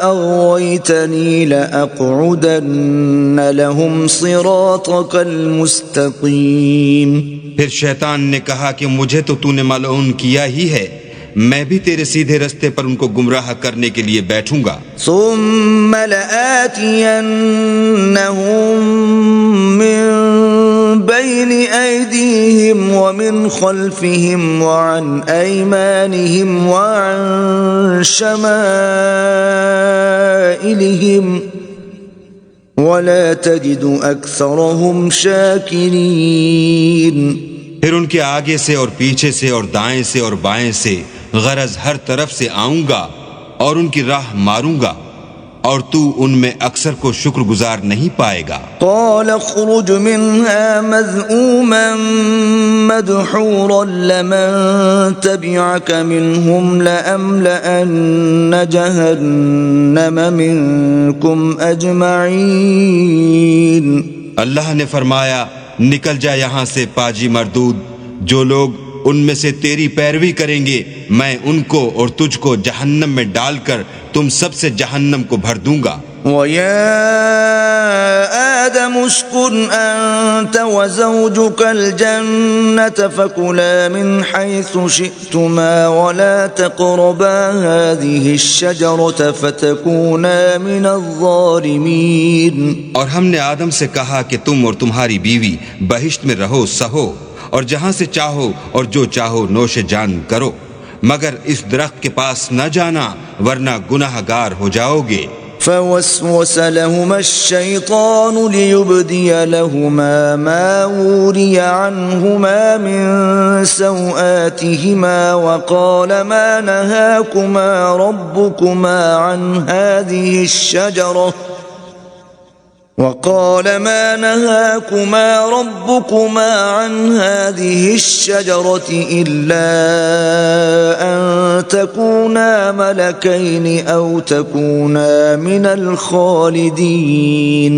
أغويتني لأقعدن لهم صراطك المستقيم. پھر شیطان نے کہا کہ مجھے تو نے ملعون کیا ہی ہے، میں بھی تیرے سیدھے رستے پر ان کو گمراہ کرنے کے لیے بیٹھوں گا. ثم لآتينهم من بين أيديهم ومن خلفهم وعن أيمانهم وعن شمائلهم ولا تجد أكثرهم شاكرين. پھر ان کے آگے سے اور پیچھے سے اور دائیں سے اور بائیں سے، غرض ہر طرف سے آؤں گا اور ان کی راہ ماروں گا، اور تو ان میں اکثر کو شکر گزار نہیں پائے گا. قال اخرج منها مذءوما مدحورا لمن تبعك منهم لأملأن جهنم منكم أجمعين. اللہ نے فرمایا نکل جا یہاں سے پاجی مردود، جو لوگ ان میں سے تیری پیروی کریں گے میں ان کو اور تجھ کو جہنم میں ڈال کر تم سب سے جہنم کو بھر دوں گا. وَيَا آدَمُ اسْكُنْ أَنْتَ وَزَوْجُكَ الْجَنَّةَ فَكُلَا مِنْ حَيْثُ شِئْتُمَا وَلَا تَقْرَبَا هَذِهِ الشَّجَرَةَ فَتَكُونَا مِنَ الظَّالِمِينَ. اور ہم نے آدم سے کہا کہ تم اور تمہاری بیوی بہشت میں رہو سہو، اور جہاں سے چاہو اور جو چاہو نوش جان کرو، مگر اس درخت کے پاس نہ جانا ورنہ گناہ گار ہو جاؤ گے. فوسوس لهما الشيطان ليبدي لهما ما وري عنهما من سوآتهما وقال ما نهاكما ربكما عن هذه الشجرة إلا أن تكونا ملكين أو تكونا من الخالدين.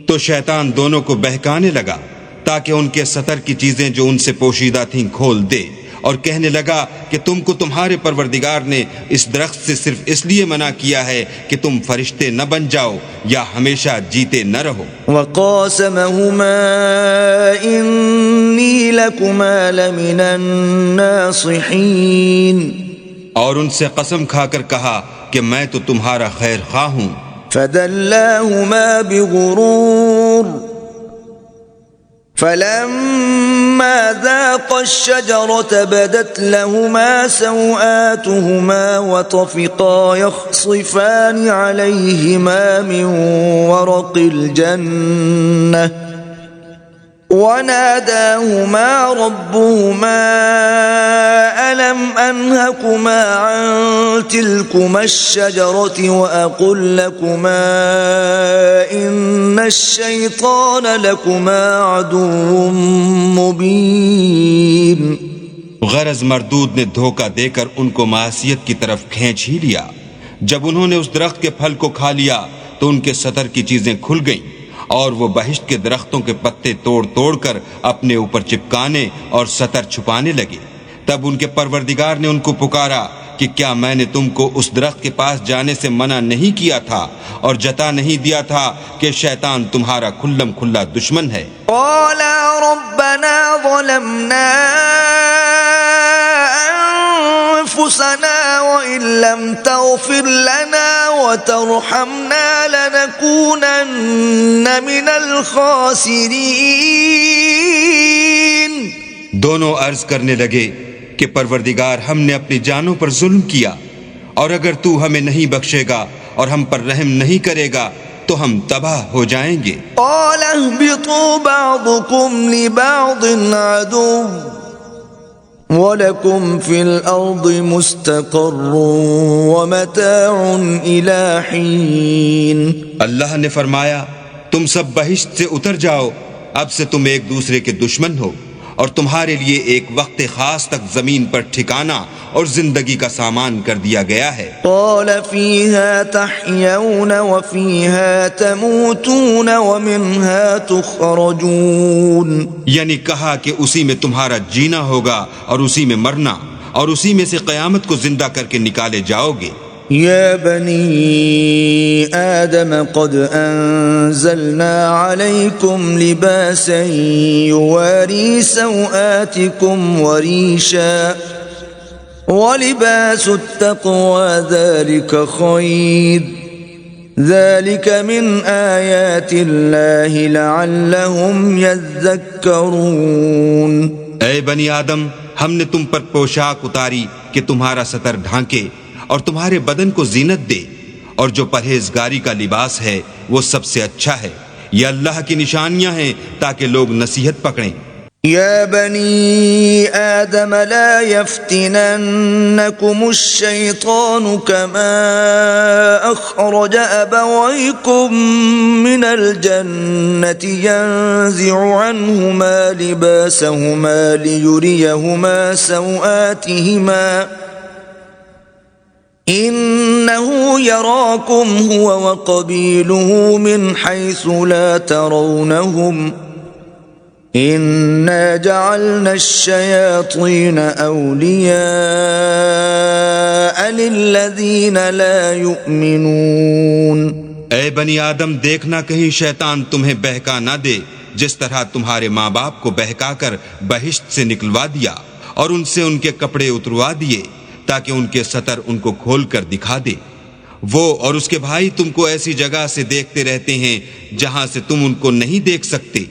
تو شیطان دونوں کو بہکانے لگا تاکہ ان کے سطر کی چیزیں جو ان سے پوشیدہ تھیں کھول دے، اور کہنے لگا کہ تم کو تمہارے پروردگار نے اس درخت سے صرف اس لیے منع کیا ہے کہ تم فرشتے نہ بن جاؤ یا ہمیشہ جیتے نہ رہو. وقاسمهما إني لكما لمن الناصحين. اور ان سے قسم کھا کر کہا کہ میں تو تمہارا خیر خواہ ہوں. فدلاهما بغرور فلما ذاقا الشجرة بدت لهما سوآتهما وطفقا يخصفان عليهما من ورق الجنة وناداهما ربهما ألم أنهكما عن تلكما الشجرة وأقل لكما إن الشيطان لكما عدو مبين. غرض مردود نے دھوکہ دے کر ان کو معصیت کی طرف کھینچ ہی لیا. جب انہوں نے اس درخت کے پھل کو کھا لیا تو ان کے سطر کی چیزیں کھل گئیں اور وہ بہشت کے درختوں کے پتے توڑ توڑ کر اپنے اوپر چپکانے اور سطر چھپانے لگے. تب ان کے پروردگار نے ان کو پکارا کہ کیا میں نے تم کو اس درخت کے پاس جانے سے منع نہیں کیا تھا اور جتا نہیں دیا تھا کہ شیطان تمہارا کھلم کھلا دشمن ہے؟ قالا ربنا ظلمنا أنفسنا وإن لم تغفر لنا وترحمنا لنكونن من الخاسرين. دونوں عرض کرنے لگے کہ پروردگار ہم نے اپنی جانوں پر ظلم کیا اور اگر تو ہمیں نہیں بخشے گا اور ہم پر رحم نہیں کرے گا تو ہم تباہ ہو جائیں گے. قال اهبطوا بعضكم لبعض عدو وَلَكُمْ فِي الْأَرْضِ مُسْتَقَرٌّ وَمَتَاعٌ إِلَى حِينٍ. اللہ نے فرمایا تم سب بہشت سے اتر جاؤ، اب سے تم ایک دوسرے کے دشمن ہو اور تمہارے لیے ایک وقت خاص تک زمین پر ٹھکانہ اور زندگی کا سامان کر دیا گیا ہے. قال فيها تحيون وفيها تموتون ومنها تخرجون. یعنی کہا کہ اسی میں تمہارا جینا ہوگا اور اسی میں مرنا اور اسی میں سے قیامت کو زندہ کر کے نکالے جاؤ گے. يا بني آدم قد أنزلنا عليكم لباسا يواري سوآتكم وريشا ولباس التقوى ذلك خير ذلك من آيات الله لعلهم يذكرون. اے بنی آدم ہم نے تم پر پوشاک اتاری کہ تمہارا سطر ڈھانکے اور تمہارے بدن کو زینت دے، اور جو پرہیزگاری کا لباس ہے وہ سب سے اچھا ہے. یہ اللہ کی نشانیاں ہیں تاکہ لوگ نصیحت پکڑیں. يا بني آدم لا يفتننكم الشيطان كما أخرج أبويكم من الجنة ينزع عنهما لباسهما ليريهما سوآتهما إنه يراكم هو وقبيله من حيث لا ترونهم إنا جعلنا الشياطين أولياء للذين لا يؤمنون. اے بنی آدم دیکھنا کہیں شیطان تمہیں بہکا نہ دے جس طرح تمہارے ماں باپ کو بہکا کر بہشت سے نکلوا دیا اور ان سے ان کے کپڑے اتروا دیے تاکہ ان کے سطر ان کو کھول کر دکھا دے. وہ اور اس کے بھائی تم کو ایسی جگہ سے دیکھتے رہتے ہیں جہاں سے تم ان کو نہیں دیکھ سکتے.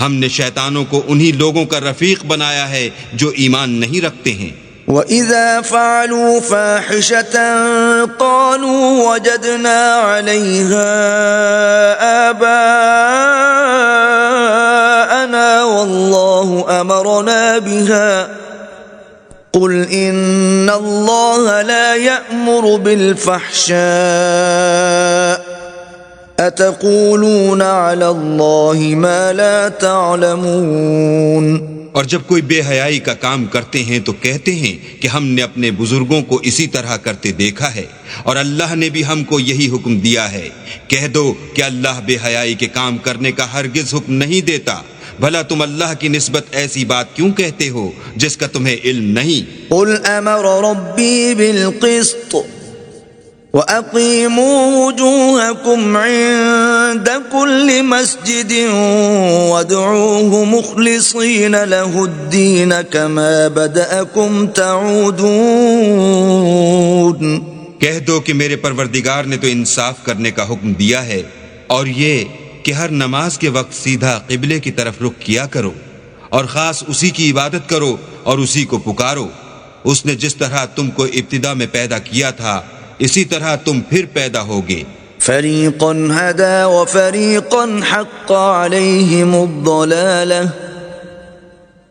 ہم نے شیطانوں کو انہی لوگوں کا رفیق بنایا ہے جو ایمان نہیں رکھتے ہیں. وَإِذَا فَعَلُوا فَاحِشَةً قَالُوا وَجَدْنَا عَلَيْهَا آبَاءَنَا وَاللَّهُ أَمَرَنَا بِهَا قُلْ إِنَّ اللَّهَ لَا يَأْمُرُ بِالْفَحْشَاءِ أَتَقُولُونَ عَلَى اللَّهِ مَا لَا تَعْلَمُونَ. اور جب کوئی بے حیائی کا کام کرتے ہیں تو کہتے ہیں کہ ہم نے اپنے بزرگوں کو اسی طرح کرتے دیکھا ہے اور اللہ نے بھی ہم کو یہی حکم دیا ہے. کہہ دو کہ اللہ بے حیائی کے کام کرنے کا ہرگز حکم نہیں دیتا. بھلا تم اللہ کی نسبت ایسی بات کیوں کہتے ہو جس کا تمہیں علم نہیں؟ قل امر ربی بالقسط وَأَقِيمُوا وُجُوهَكُمْ عِندَ كُلِّ مَسْجِدٍ وَادْعُوهُ مُخْلِصِينَ لَهُ الدِّينَ كَمَا بَدَأَكُمْ تَعُودُونَ. کہہ دو کہ میرے پروردگار نے تو انصاف کرنے کا حکم دیا ہے اور یہ کہ ہر نماز کے وقت سیدھا قبلے کی طرف رخ کیا کرو اور خاص اسی کی عبادت کرو اور اسی کو پکارو. اس نے جس طرح تم کو ابتدا میں پیدا کیا تھا اسی طرح تم پھر پیدا ہوگے. فریقا هدى وفریقا حق علیہم الضلالہ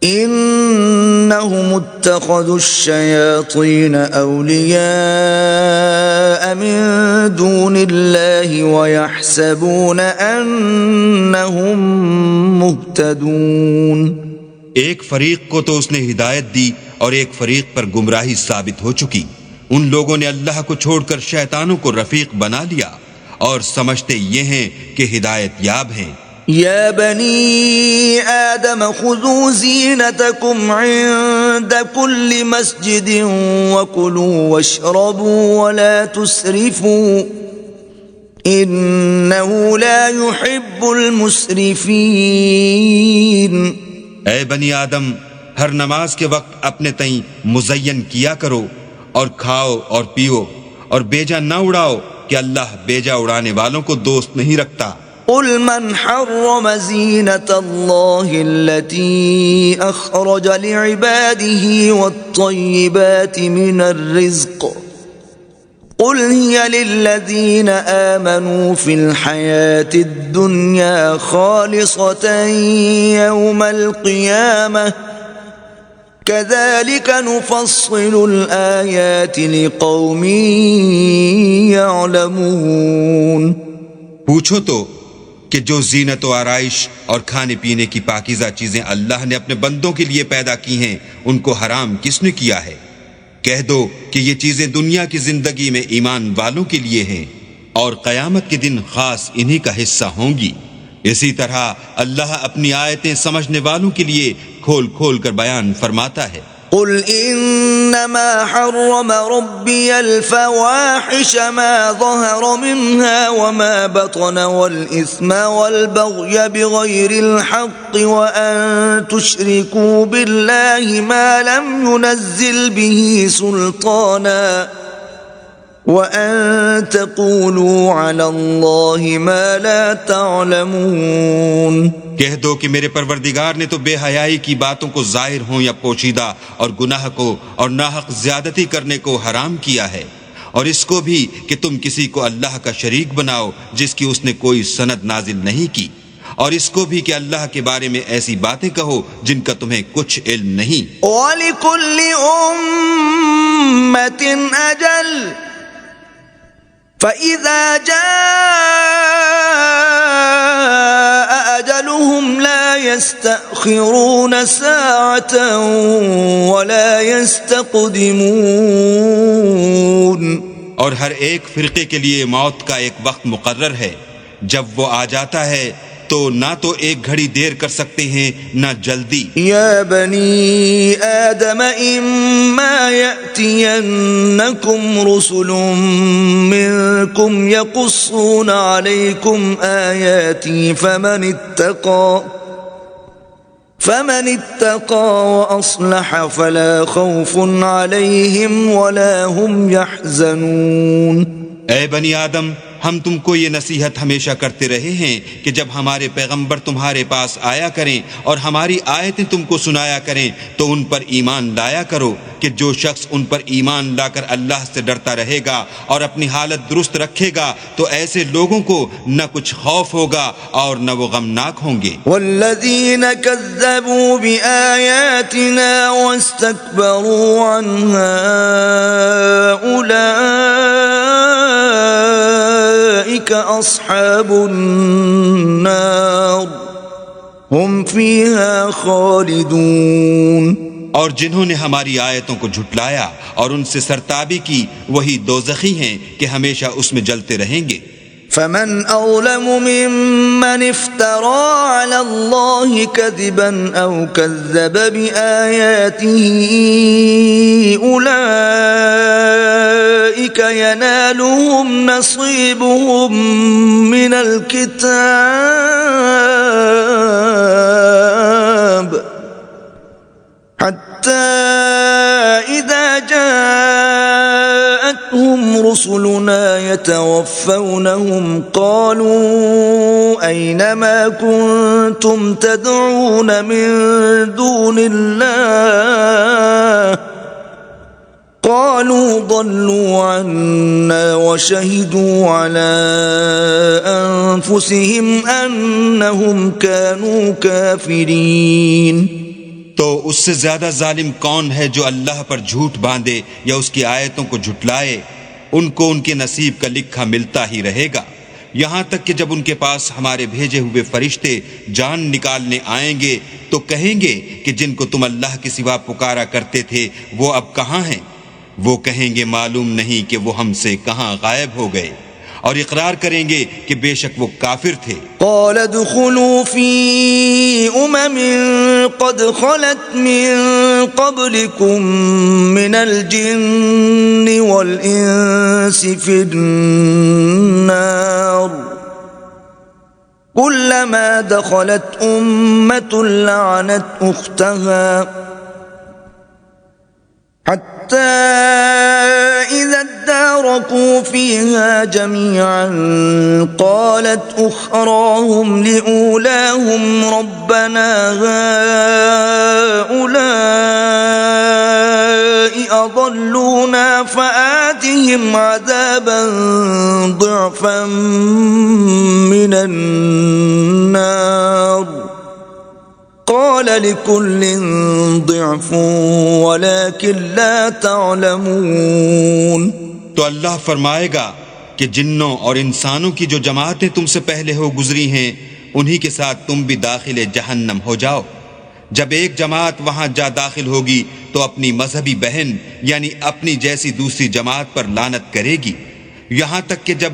إنهم اتخذوا الشياطين أولياء من دون الله ويحسبون أنهم مهتدون. ایک فریق کو تو اس نے ہدایت دی اور ایک فریق پر گمراہی ثابت ہو چکی. ان لوگوں نے اللہ کو چھوڑ کر شیطانوں کو رفیق بنا لیا اور سمجھتے یہ ہیں کہ ہدایت یاب ہیں. يا بني آدم خذوا زينتكم عند كل مسجد وكلوا واشربوا ولا تسرفوا إنه لا يحب المسرفين. اے بنی آدم، ہر نماز کے وقت اپنے تئیں مزین کیا کرو اور کھاؤ اور پیو اور بیجا نہ اڑاؤ کہ اللہ بیجا اڑانے والوں کو دوست نہیں رکھتا. قل من حرم زينة الله التي أخرج لعباده والطيبات من الرزق قل هي للذين آمنوا في الحياة الدنيا خالصة يوم القيامة كذلك نفصل الآيات لقوم يعلمون. پوچھو تو کہ جو زینت و آرائش اور کھانے پینے کی پاکیزہ چیزیں اللہ نے اپنے بندوں کے لیے پیدا کی ہیں ان کو حرام کس نے کیا ہے؟ کہہ دو کہ یہ چیزیں دنیا کی زندگی میں ایمان والوں کے لیے ہیں اور قیامت کے دن خاص انہی کا حصہ ہوں گی. اسی طرح اللہ اپنی آیتیں سمجھنے والوں کے لیے کھول کھول کر بیان فرماتا ہے. قل انما حرم ربي الفواحش ما ظهر منها وما بطن والاثم والبغي بغير الحق وان تشركوا بالله ما لم ينزل به سلطانا وان تقولوا على الله ما لا تعلمون. کہہ دو کہ میرے پروردگار نے تو بے حیائی کی باتوں کو ظاہر ہوں یا پوشیدہ اور گناہ کو اور ناحق زیادتی کرنے کو حرام کیا ہے، اور اس کو بھی کہ تم کسی کو اللہ کا شریک بناؤ جس کی اس نے کوئی سند نازل نہیں کی، اور اس کو بھی کہ اللہ کے بارے میں ایسی باتیں کہو جن کا تمہیں کچھ علم نہیں. وَلِكُلِّ أُمَّةٍ أَجَلٌ فَإِذَا جَاءَ أَجَلُهُمْ لَا يَسْتَأْخِرُونَ سَاعَةً وَلَا يَسْتَقْدِمُونَ. اور ہر ایک فرقے کے لیے موت کا ایک وقت مقرر ہے، جب وہ آ جاتا ہے تو نہ تو ایک گھڑی دیر کر سکتے ہیں نہ جلدی. یا بنی آدم اما یأتینکم رسل منکم یقصون علیکم آیاتی فمن اتقى وأصلح فلا خوف عليهم ولا هم يحزنون. اے بنی آدم، ہم تم کو یہ نصیحت ہمیشہ کرتے رہے ہیں کہ جب ہمارے پیغمبر تمہارے پاس آیا کریں اور ہماری آیتیں تم کو سنایا کریں تو ان پر ایمان لایا کرو کہ جو شخص ان پر ایمان لا کر اللہ سے ڈرتا رہے گا اور اپنی حالت درست رکھے گا تو ایسے لوگوں کو نہ کچھ خوف ہوگا اور نہ وہ غمناک ہوں گے. والذین کذبوا بآیاتنا واستکبروا عنها أولئك أصحاب النار هم فيها خالدون. اور جنہوں نے ہماری آیتوں کو جھٹلایا اور ان سے سرتابی کی وہی دوزخی ہیں کہ ہمیشہ اس میں جلتے رہیں گے. فمن أظلم ممن افترى على الله كذبا أو كذب بآياته أولئك ينالهم نصيبهم من الكتاب حتى إذا جاءتهم رسلنا يتوفونهم قالوا أين ما كنتم تدعون من دون الله قالوا ضلوا عنا وشهدوا على أنفسهم أنهم كانوا كافرين. تو اس سے زیادہ ظالم کون ہے جو اللہ پر جھوٹ باندھے یا اس کی آیتوں کو جھٹلائے؟ ان کو ان کے نصیب کا لکھا ملتا ہی رہے گا، یہاں تک کہ جب ان کے پاس ہمارے بھیجے ہوئے فرشتے جان نکالنے آئیں گے تو کہیں گے کہ جن کو تم اللہ کے سوا پکارا کرتے تھے وہ اب کہاں ہیں؟ وہ کہیں گے معلوم نہیں کہ وہ ہم سے کہاں غائب ہو گئے، اور اقرار کریں گے کہ بے شک وہ کافر تھے۔ قال ادخلوا في قد خلت من قبلكم من الجن والإنس في النار كلما دخلت أمة لعنت أختها حتى إذا اداركوا فيها جميعا قالت أخراهم لأولاهم ربنا هؤلاء أضلونا فآتهم عذابا ضعفا من النار قال لكل ضعف ولكن لا تعلمون۔ تو اللہ فرمائے گا کہ جنوں اور انسانوں کی جو جماعتیں تم سے پہلے ہو گزری ہیں انہی کے ساتھ تم بھی داخل جہنم ہو جاؤ۔ جب ایک جماعت وہاں جا داخل ہوگی تو اپنی مذہبی بہن یعنی اپنی جیسی دوسری جماعت پر لعنت کرے گی، یہاں تک کہ جب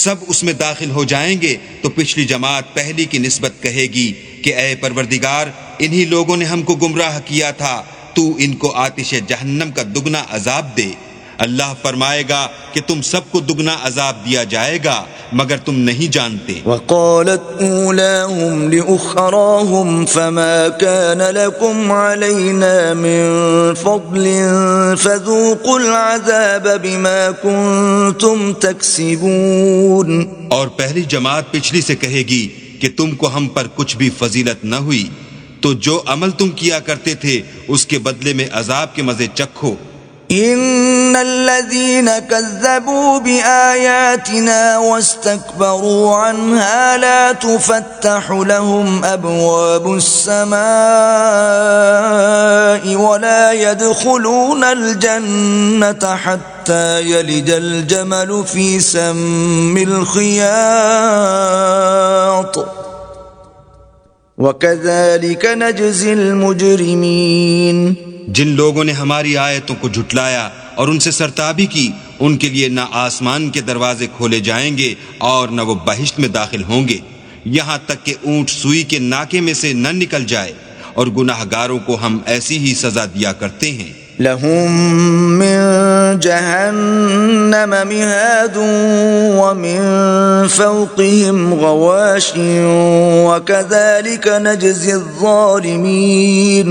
سب اس میں داخل ہو جائیں گے تو پچھلی جماعت پہلی کی نسبت کہے گی کہ اے پروردگار انہی لوگوں نے ہم کو گمراہ کیا تھا، تو ان کو آتش جہنم کا دگنا عذاب دے۔ اللہ فرمائے گا کہ تم سب کو دگنا عذاب دیا جائے گا مگر تم نہیں جانتے۔ وقالت اولاهم لأخراهم فما كان لكم علينا من فضل فذوقوا العذاب بما كنتم تكسبون۔ اور پہلی جماعت پچھلی سے کہے گی کہ تم کو ہم پر کچھ بھی فضیلت نہ ہوئی، تو جو عمل تم کیا کرتے تھے اس کے بدلے میں عذاب کے مزے چکھو۔ ان الذين كذبوا بآياتنا واستكبروا عنها لا تفتح لهم ابواب السماء ولا يدخلون الجنة حتى يلج الجمل في سم الخياط وكذلك نجزي المجرمين۔ جن لوگوں نے ہماری آیتوں کو جھٹلایا اور ان سے سرتابی کی ان کے لیے نہ آسمان کے دروازے کھولے جائیں گے اور نہ وہ بہشت میں داخل ہوں گے یہاں تک کہ اونٹ سوئی کے ناکے میں سے نہ نکل جائے، اور گناہ گاروں کو ہم ایسی ہی سزا دیا کرتے ہیں۔ لهم من جهنم مهاد ومن فوقهم غواش وكذلك نجزي الظالمين۔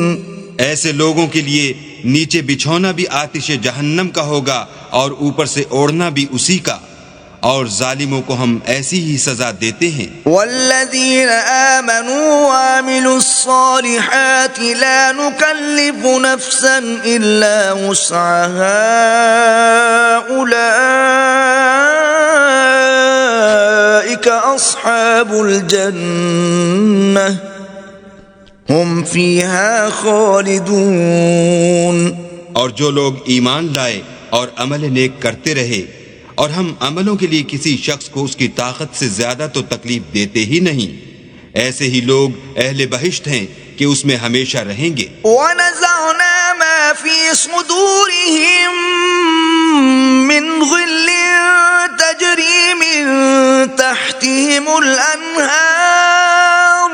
ایسے لوگوں کے لیے نیچے بچھونا بھی آتش جہنم کا ہوگا اور اوپر سے اوڑھنا بھی اسی کا، اور ظالموں کو ہم ایسی ہی سزا دیتے ہیں۔ والذین آمنوا وعملوا الصالحات لا نکلف نفسا الا وسعها اولئک اصحاب الجنہ ہم فیہا خالدون۔ اور جو لوگ ایمان لائے اور عمل نیک کرتے رہے اور ہم عملوں کے لیے کسی شخص کو اس کی طاقت سے زیادہ تو تکلیف دیتے ہی نہیں، ایسے ہی لوگ اہل بہشت ہیں کہ اس میں ہمیشہ رہیں گے۔ وَنَزَعْنَا مَا فِي صُدُورِهِم مِّن غِلٍّ تَجْرِي مِن تَحْتِهِمُ الْأَنْهَارُ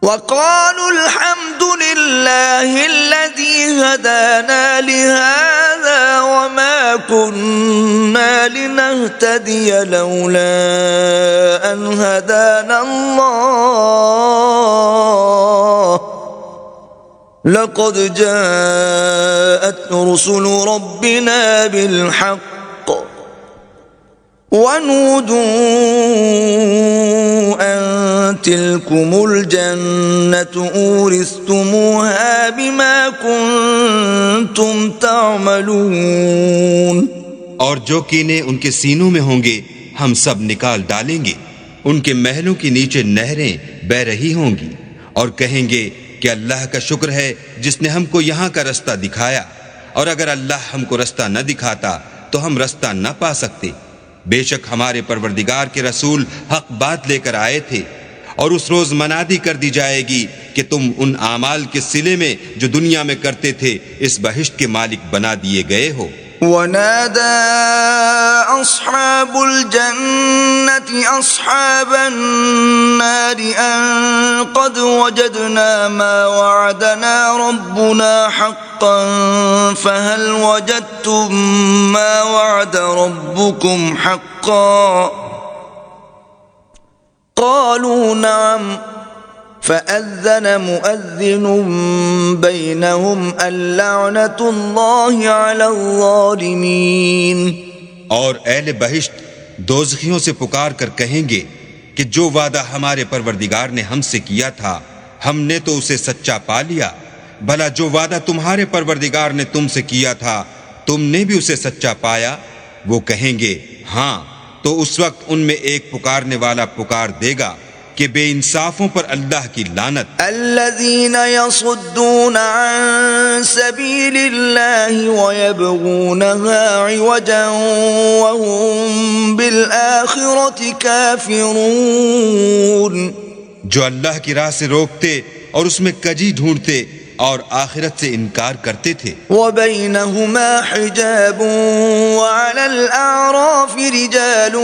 وَقَالُوا الْحَمْدُ لِلَّهِ الَّذِي هَدَانَا لِهَذَا وَمَا كُنَّا لِنَهْتَدِيَ لَوْلَا أَنْ هَدَانَا اللَّهُ لَقَدْ جَاءَتْ رُسُلُ رَبِّنَا بِالْحَقِّ وَنُودُوا أَن تِلْكُمُ الْجَنَّةُ أُورِثْتُمُوهَا بِمَا كُنتُمْ تَعْمَلُونَ۔ اور جو کینے ان کے سینوں میں ہوں گے ہم سب نکال ڈالیں گے، ان کے محلوں کے نیچے نہریں بہ رہی ہوں گی، اور کہیں گے کہ اللہ کا شکر ہے جس نے ہم کو یہاں کا رستہ دکھایا، اور اگر اللہ ہم کو رستہ نہ دکھاتا تو ہم رستہ نہ پا سکتے۔ بے شک ہمارے پروردگار کے رسول حق بات لے کر آئے تھے، اور اس روز منادی کر دی جائے گی کہ تم ان اعمال کے صلے میں جو دنیا میں کرتے تھے اس بہشت کے مالک بنا دیے گئے ہو۔ ونادى أصحاب الجنة أصحاب النار أن قد وجدنا ما وعدنا ربنا حقا فهل وجدتم ما وعد ربكم حقا قالوا نعم فأذن مؤذن بينهم اللعنة الله على الظالمين۔ اور اہل بہشت دوزخیوں سے پکار کر کہیں گے کہ جو وعدہ ہمارے پروردگار نے ہم سے کیا تھا ہم نے تو اسے سچا پا لیا، بھلا جو وعدہ تمہارے پروردگار نے تم سے کیا تھا تم نے بھی اسے سچا پایا؟ وہ کہیں گے ہاں، تو اس وقت ان میں ایک پکارنے والا پکار دے گا کہ بے انصافوں پر اللہ کی لعنت۔ الذين يصدون عن سبيل الله ويبغونها عوجا وهم بالآخرة كافرون، جو اللہ کی راہ سے روکتے اور اس میں کجی ڈھونڈتے اور آخرت سے انکار کرتے تھے۔ وبينهما حجاب وعلى الأعراف رجال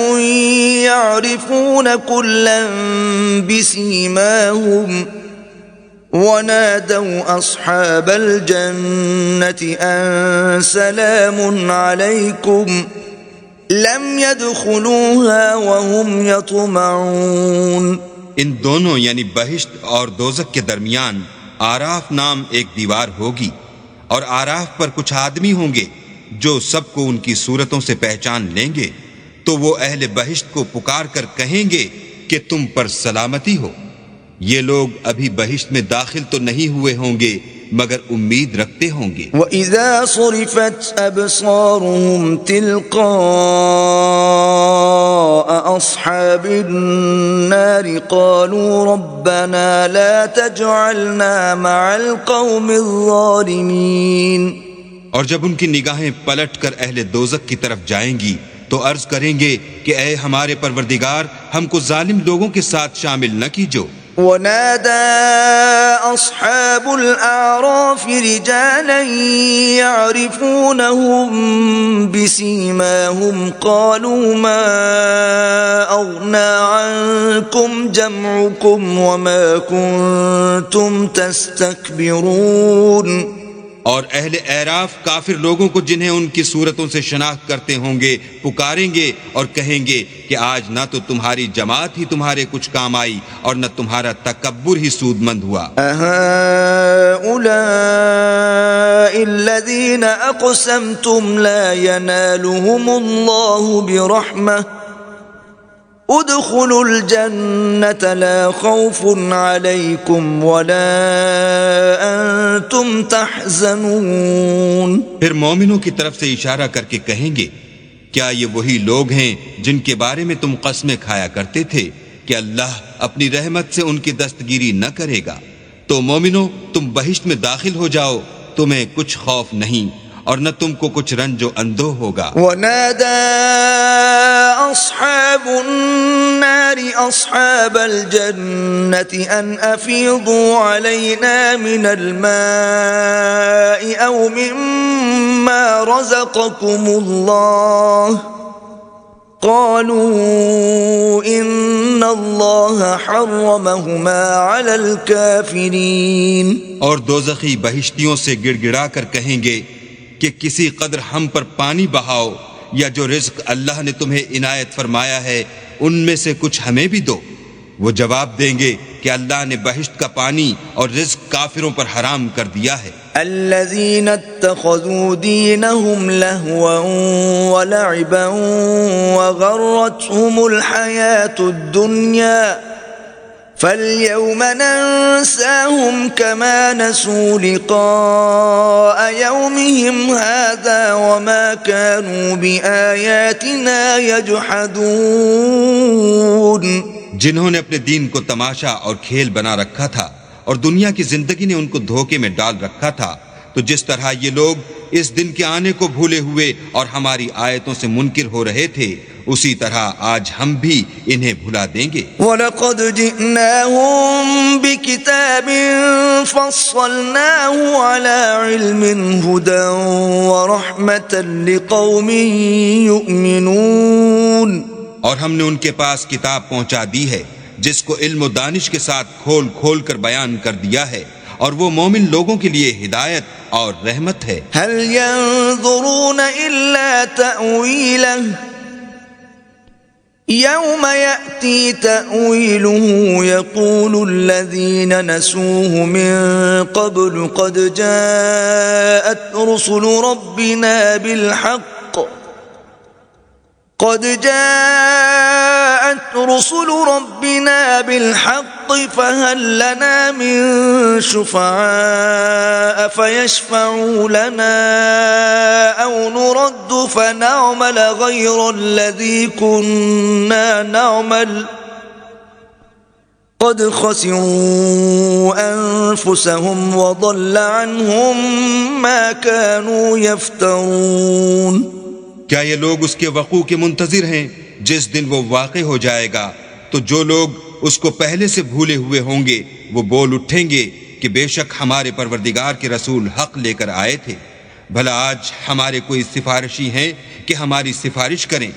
يعرفون كلا بسيماهم ونادوا أصحاب الجنة أن سلام عليكم لم يدخلوها وهم يطمعون۔ ان دونوں یعنی بہشت اور دوزخ کے درمیان آراف نام ایک دیوار ہوگی، اور آراف پر کچھ آدمی ہوں گے جو سب کو ان کی صورتوں سے پہچان لیں گے، تو وہ اہل بہشت کو پکار کر کہیں گے کہ تم پر سلامتی ہو۔ یہ لوگ ابھی بہشت میں داخل تو نہیں ہوئے ہوں گے مگر امید رکھتے ہوں گے۔ وَإِذَا صُرِفَتْ أَبْصَارُهُمْ تِلْقَاءَ أَصْحَابِ النَّارِ قَالُوا رَبَّنَا لَا تَجْعَلْنَا مَعَ الْقَوْمِ الظَّالِمِينَ۔ اور جب ان کی نگاہیں پلٹ کر اہل دوزخ کی طرف جائیں گی تو عرض کریں گے کہ اے ہمارے پروردگار ہم کو ظالم لوگوں کے ساتھ شامل نہ کیجو۔ ونادى أصحاب الأعراف رجالا يعرفونهم بسيماهم قالوا ما أغنى عنكم جمعكم وما كنتم تستكبرون۔ اور اہل اعراف کافر لوگوں کو جنہیں ان کی صورتوں سے شناخت کرتے ہوں گے پکاریں گے اور کہیں گے کہ آج نہ تو تمہاری جماعت ہی تمہارے کچھ کام آئی اور نہ تمہارا تکبر ہی سود مند ہوا۔ أهؤلاء الذين أقسمتم لا ينالهم الله برحمة ادخلوا الجنة لا خوف عليكم ولا أنتم تحزنون۔ پھر مومنوں کی طرف سے اشارہ کر کے کہیں گے کیا یہ وہی لوگ ہیں جن کے بارے میں تم قسمیں کھایا کرتے تھے کہ اللہ اپنی رحمت سے ان کی دستگیری نہ کرے گا؟ تو مومنوں تم بہشت میں داخل ہو جاؤ، تمہیں کچھ خوف نہیں اور نہ تم کو کچھ رنج و اندوہ ہوگا۔ ونادى أصحاب النار أصحاب الجنة أن أفيضوا علينا من الماء أو مما رزقكم الله قالوا إن الله حرمهما على الكافرين۔ اور دوزخی بہشتیوں سے گڑ گڑا کر کہیں گے کہ کسی قدر ہم پر پانی بہاؤ یا جو رزق اللہ نے تمہیں عنایت فرمایا ہے ان میں سے کچھ ہمیں بھی دو۔ وہ جواب دیں گے کہ اللہ نے بہشت کا پانی اور رزق کافروں پر حرام کر دیا ہے۔ الذين اتخذوا دينهم لهوا ولعبا وغرتهم الحياة الدنيا فاليوم ننساهم كما نسوا لقاء يومهم هذا وما كانوا بآياتنا يجحدون۔ جنہوں نے اپنے دین کو تماشا اور کھیل بنا رکھا تھا اور دنیا کی زندگی نے ان کو دھوکے میں ڈال رکھا تھا، تو جس طرح یہ لوگ اس دن کے آنے کو بھولے ہوئے اور ہماری آیتوں سے منکر ہو رہے تھے، اسی طرح آج ہم بھی انہیں بھلا دیں گے۔ وَلَقَدْ جِئْنَاهُمْ بِكِتَابٍ فَصَّلْنَاهُ عَلَى عِلْمٍ هُدًى وَرَحْمَةً لِقَوْمٍ يُؤْمِنُونَ، اور ہم نے ان کے پاس کتاب پہنچا دی ہے جس کو علم و دانش کے ساتھ کھول کھول کر بیان کر دیا ہے، اور وہ مومن لوگوں کے لیے ہدایت اور رحمت ہے۔ هل ينظرون إلا تأويله يوم يأتي تأويله يقول الذين نسوه من قبل قد جاءت رسل ربنا بالحق فهل لنا من شفعاء فيشفعوا لنا أو نرد فنعمل غير الذي كنا نعمل قد خسروا أنفسهم وضل عنهم ما كانوا يفترون۔ کیا یہ لوگ اس کے وقوع کے منتظر ہیں جس دن وہ واقع ہو جائے گا؟ تو جو لوگ اس کو پہلے سے بھولے ہوئے ہوں گے وہ بول اٹھیں گے کہ بے شک ہمارے پروردگار کے رسول حق لے کر آئے تھے، بھلا آج ہمارے کوئی سفارشی ہیں کہ ہماری سفارش کریں،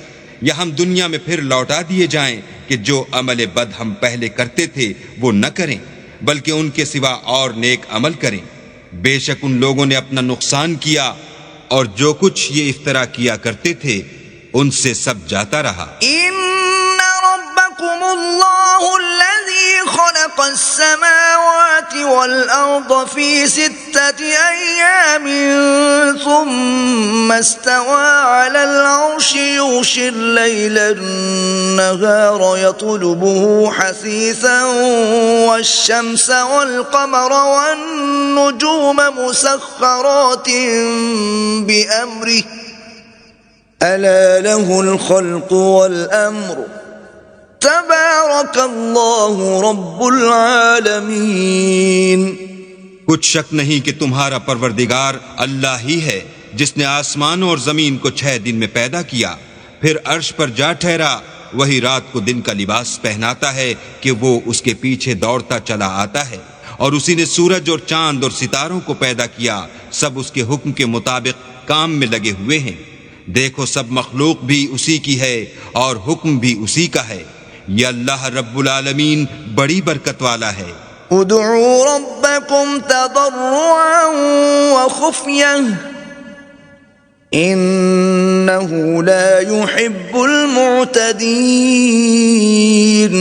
یا ہم دنیا میں پھر لوٹا دیے جائیں کہ جو عمل بد ہم پہلے کرتے تھے وہ نہ کریں بلکہ ان کے سوا اور نیک عمل کریں۔ بے شک ان لوگوں نے اپنا نقصان کیا اور جو کچھ یہ افترا کیا کرتے تھے ان سے سب جاتا رہا۔ ان ربکم اللہ الذی خلق السماوات والارض فی 6 ایام ثم استوى على العرش یغشی اللیل النہار یطلبه حثیثا والشمس والقمر والنجوم مسخرات بأمره ألا له الخلق والأمر تبارك الله رب العالمين۔ کچھ شک نہیں کہ تمہارا پروردگار اللہ ہی ہے جس نے آسمانوں اور زمین کو 6 دن میں پیدا کیا، پھر عرش پر جا ٹھہرا، وہی رات کو دن کا لباس پہناتا ہے کہ وہ اس کے پیچھے دوڑتا چلا آتا ہے، اور اسی نے سورج اور چاند اور ستاروں کو پیدا کیا، سب اس کے حکم کے مطابق کام میں لگے ہوئے ہیں۔ دیکھو سب مخلوق بھی اسی کی ہے اور حکم بھی اسی کا ہے، یہ اللہ رب العالمین بڑی برکت والا ہے۔ ادعوا ربكم تضرعا وخفية إنه لا يحب المعتدين۔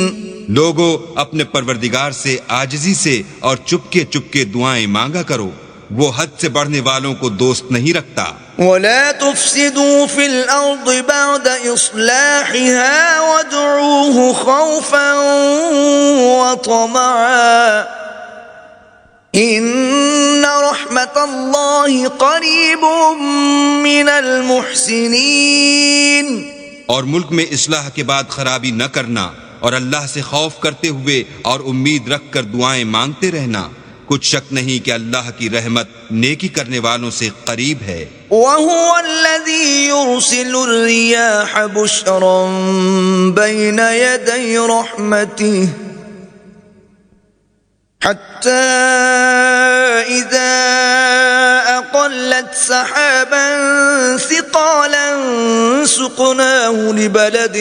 لوگو اپنے پروردگار سے عاجزی سے اور چپکے چپکے دعائیں مانگا کرو، وہ حد سے بڑھنے والوں کو دوست نہیں رکھتا۔ ولا تفسدوا في الأرض بعد إصلاحها وادعوه خوفا وطمعا إن رحمة الله قريب من المحسنين۔ اور ملک میں اصلاح کے بعد خرابی نہ کرنا، اور اللہ سے خوف کرتے ہوئے اور امید رکھ کر دعائیں مانگتے رہنا، کچھ شک نہیں کہ اللہ کی رحمت نیکی کرنے والوں سے قریب ہے۔ وَهُوَ الَّذِي يُرْسِلُ الرِّيَاحَ بُشْرًا بَيْنَ يَدَيْ رَحْمَتِهِ حَتَّى إِذَا أَقَلَّتْ سَحَابًا ثِقَالًا سُقْنَاهُ لِبَلَدٍ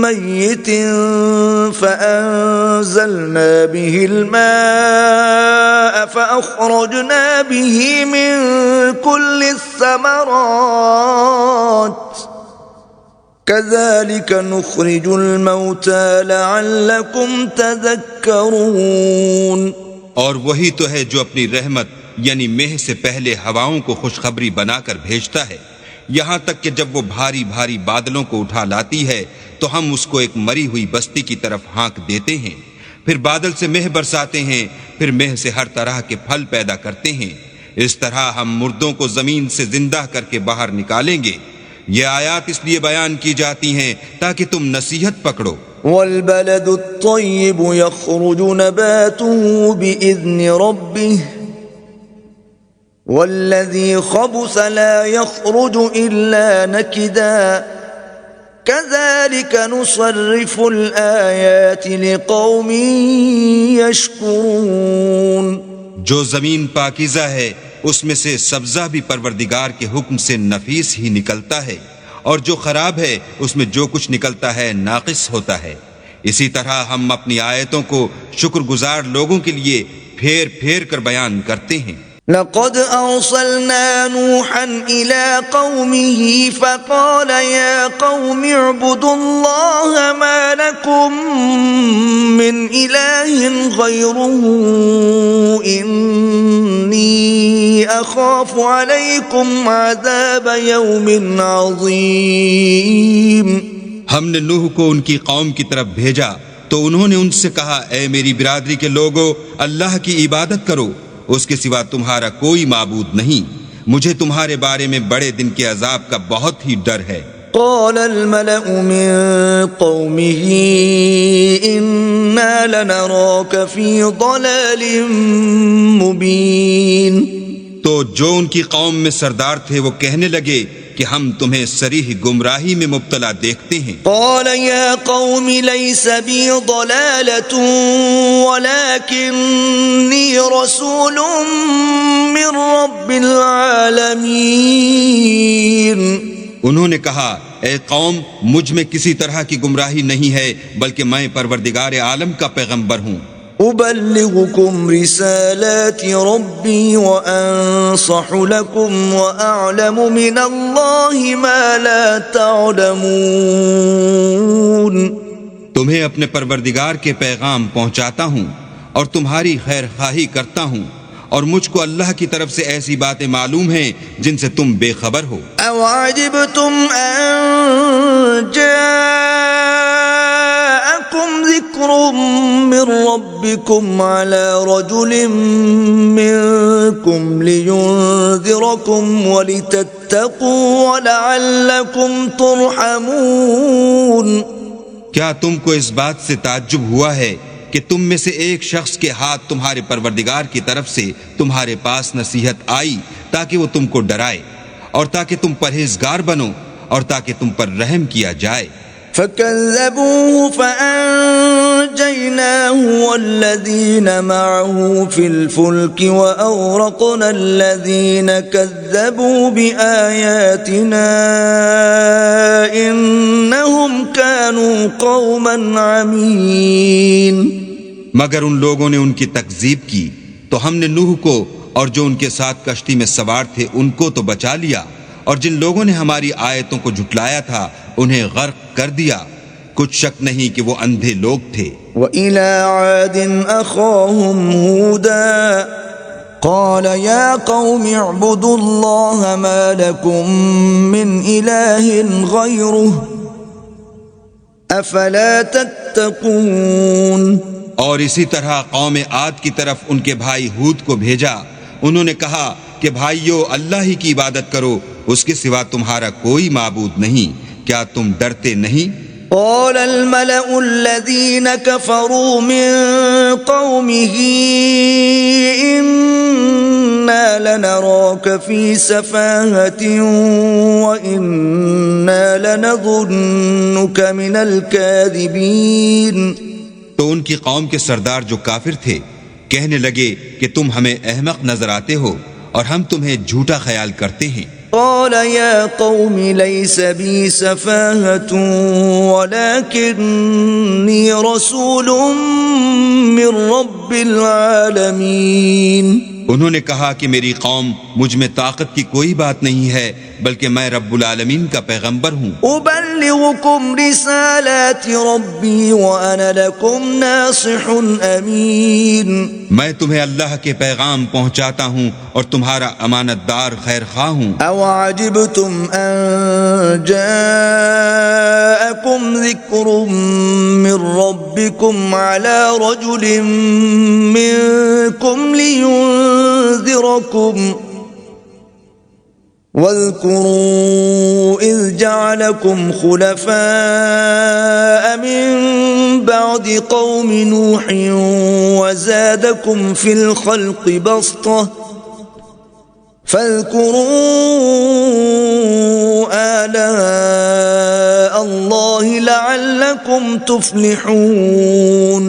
مَّيِّتٍ فَأَنزَلْنَا بِهِ الْمَاءَ فَأَخْرَجْنَا بِهِ مِن كُلِّ الثَّمَرَاتِ كَذَلِكَ نُخْرِجُ الْمَوْتَى لَعَلَّكُمْ تَذَكَّرُونَ۔ اور وہی تو ہے جو اپنی رحمت یعنی مہ سے پہلے ہواؤں کو خوشخبری بنا کر بھیجتا ہے، یہاں تک کہ جب وہ بھاری بھاری بادلوں کو اٹھا لاتی ہے تو ہم اس کو ایک مری ہوئی بستی کی طرف ہانک دیتے ہیں، پھر بادل سے مہ برساتے ہیں، پھر مہ سے ہر طرح کے پھل پیدا کرتے ہیں، اس طرح ہم مردوں کو زمین سے زندہ کر کے باہر نکالیں گے۔ یہ آیات اس لیے بیان کی جاتی ہیں تاکہ تم نصیحت پکڑو۔ والبلد الطيب يخرج نباته بإذن ربه والذي خبث لا يخرج إلا نكدا كذلك نصرف الآيات لقوم يشكرون. جو زمین پاکیزہ ہے اس میں سے سبزہ بھی پروردگار کے حکم سے نفیس ہی نکلتا ہے، اور جو خراب ہے اس میں جو کچھ نکلتا ہے ناقص ہوتا ہے. اسی طرح ہم اپنی آیتوں کو شکر گزار لوگوں کے لیے پھیر پھیر کر بیان کرتے ہیں. لقد أرسلنا نوحا إلى قومه فقال يا قوم اعبدوا الله ما لكم من إله غيره إني أخاف عليكم عذاب يوم عظيم. ہم نے نوح کو ان کی قوم کی طرف بھیجا تو انہوں نے ان سے کہا، اے میری برادری کے لوگو، اللہ کی عبادت کرو، اس کے سوا تمہارا کوئی معبود نہیں، مجھے تمہارے بارے میں بڑے دن کے عذاب کا بہت ہی ڈر ہے. قال الملأ من قومه إنا لنراك في ضلال مبين. تو جو ان کی قوم میں سردار تھے وہ کہنے لگے کہ ہم تمہیں صریح گمراہی میں مبتلا دیکھتے ہیں. قال يا قوم ليس بي ضلالة ولكني رسول من رب العالمين. انہوں نے کہا، اے قوم، مجھ میں کسی طرح کی گمراہی نہیں ہے، بلکہ میں پروردگار عالم کا پیغمبر ہوں. أبلغكم رسالات ربي وأنصح لكم وأعلم من الله ما لا تعلمون. تمہیں اپنے پروردگار کے پیغام پہنچاتا ہوں اور تمہاری خیر خواہی کرتا ہوں، اور مجھ کو اللہ کی طرف سے ایسی باتیں معلوم ہیں جن سے تم بے خبر ہو. أو عجبتم أن جاءكم ذكر من ربكم على رجل منكم لينذركم ولتتقوا ولعلكم ترحمون. کیا تم کو اس بات سے تعجب ہوا ہے کہ تم میں سے ایک شخص کے ہاتھ تمہارے پروردگار کی طرف سے تمہارے پاس نصیحت آئی تاکہ وہ تم کو ڈرائے، اور تاکہ تم پرہیزگار بنو، اور تاکہ تم پر رحم کیا جائے. فكذبوه فأنجيناه والذين معه في الفلك وأغرقنا الذين كذبوا بآياتنا إنهم كانوا قوما عمين. مگر ان لوگوں نے ان کی تکذیب کی تو ہم نے نوح کو اور جو ان کے ساتھ کشتی میں سوار تھے ان کو تو بچا لیا، اور جن لوگوں نے ہماری آیتوں کو جھٹلایا تھا انہیں غرق کر دیا. کچھ شک نہیں کہ وہ اندھے لوگ تھے. وَإِلَىٰ عَادٍ أَخَاهُمْ هُودًا قَالَ يَا قَوْمِ اعْبُدُوا اللَّهَ مَا لَكُمْ مِنْ إِلَٰهٍ غَيْرُهُ أَفَلَا تَتَّقُونَ. اور اسی طرح قوم عاد کی طرف ان کے بھائی ہود کو بھیجا، انہوں نے کہا کہ بھائیو، اللہ ہی کی عبادت کرو، اس کے سوا تمہارا کوئی معبود نہیں، کیا تم ڈرتے نہیں؟ قال الملأ الذين كفروا من قومه إنا لنراك في سفاهة وإنا لنظنك من الكاذبين. تو ان کی قوم کے سردار جو کافر تھے کہنے لگے کہ تم ہمیں احمق نظر آتے ہو اور ہم تمہیں جھوٹا خیال کرتے ہیں. قال يا قوم ليس بي سفاهة ولكني رسول من رب العالمين. انہوں نے کہا کہ میری قوم مجھ میں طاقت کی کوئی بات نہیں ہے، بلکہ میں رب العالمین کا پیغمبر ہوں. أبلغكم رسالات ربي وأنا لكم ناصح أمين. میں تمہیں اللہ کے پیغام پہنچاتا ہوں اور تمہارا امانت دار خیر خواہ ہوں. أو عجبتم أن جاءكم ذكر من ربكم على رجل منكم لينذركم واذكروا إذ جعلكم خلفاء من بعد قوم نوح وزادكم في الخلق بسطة فاذكروا آلاء الله لعلكم تفلحون۔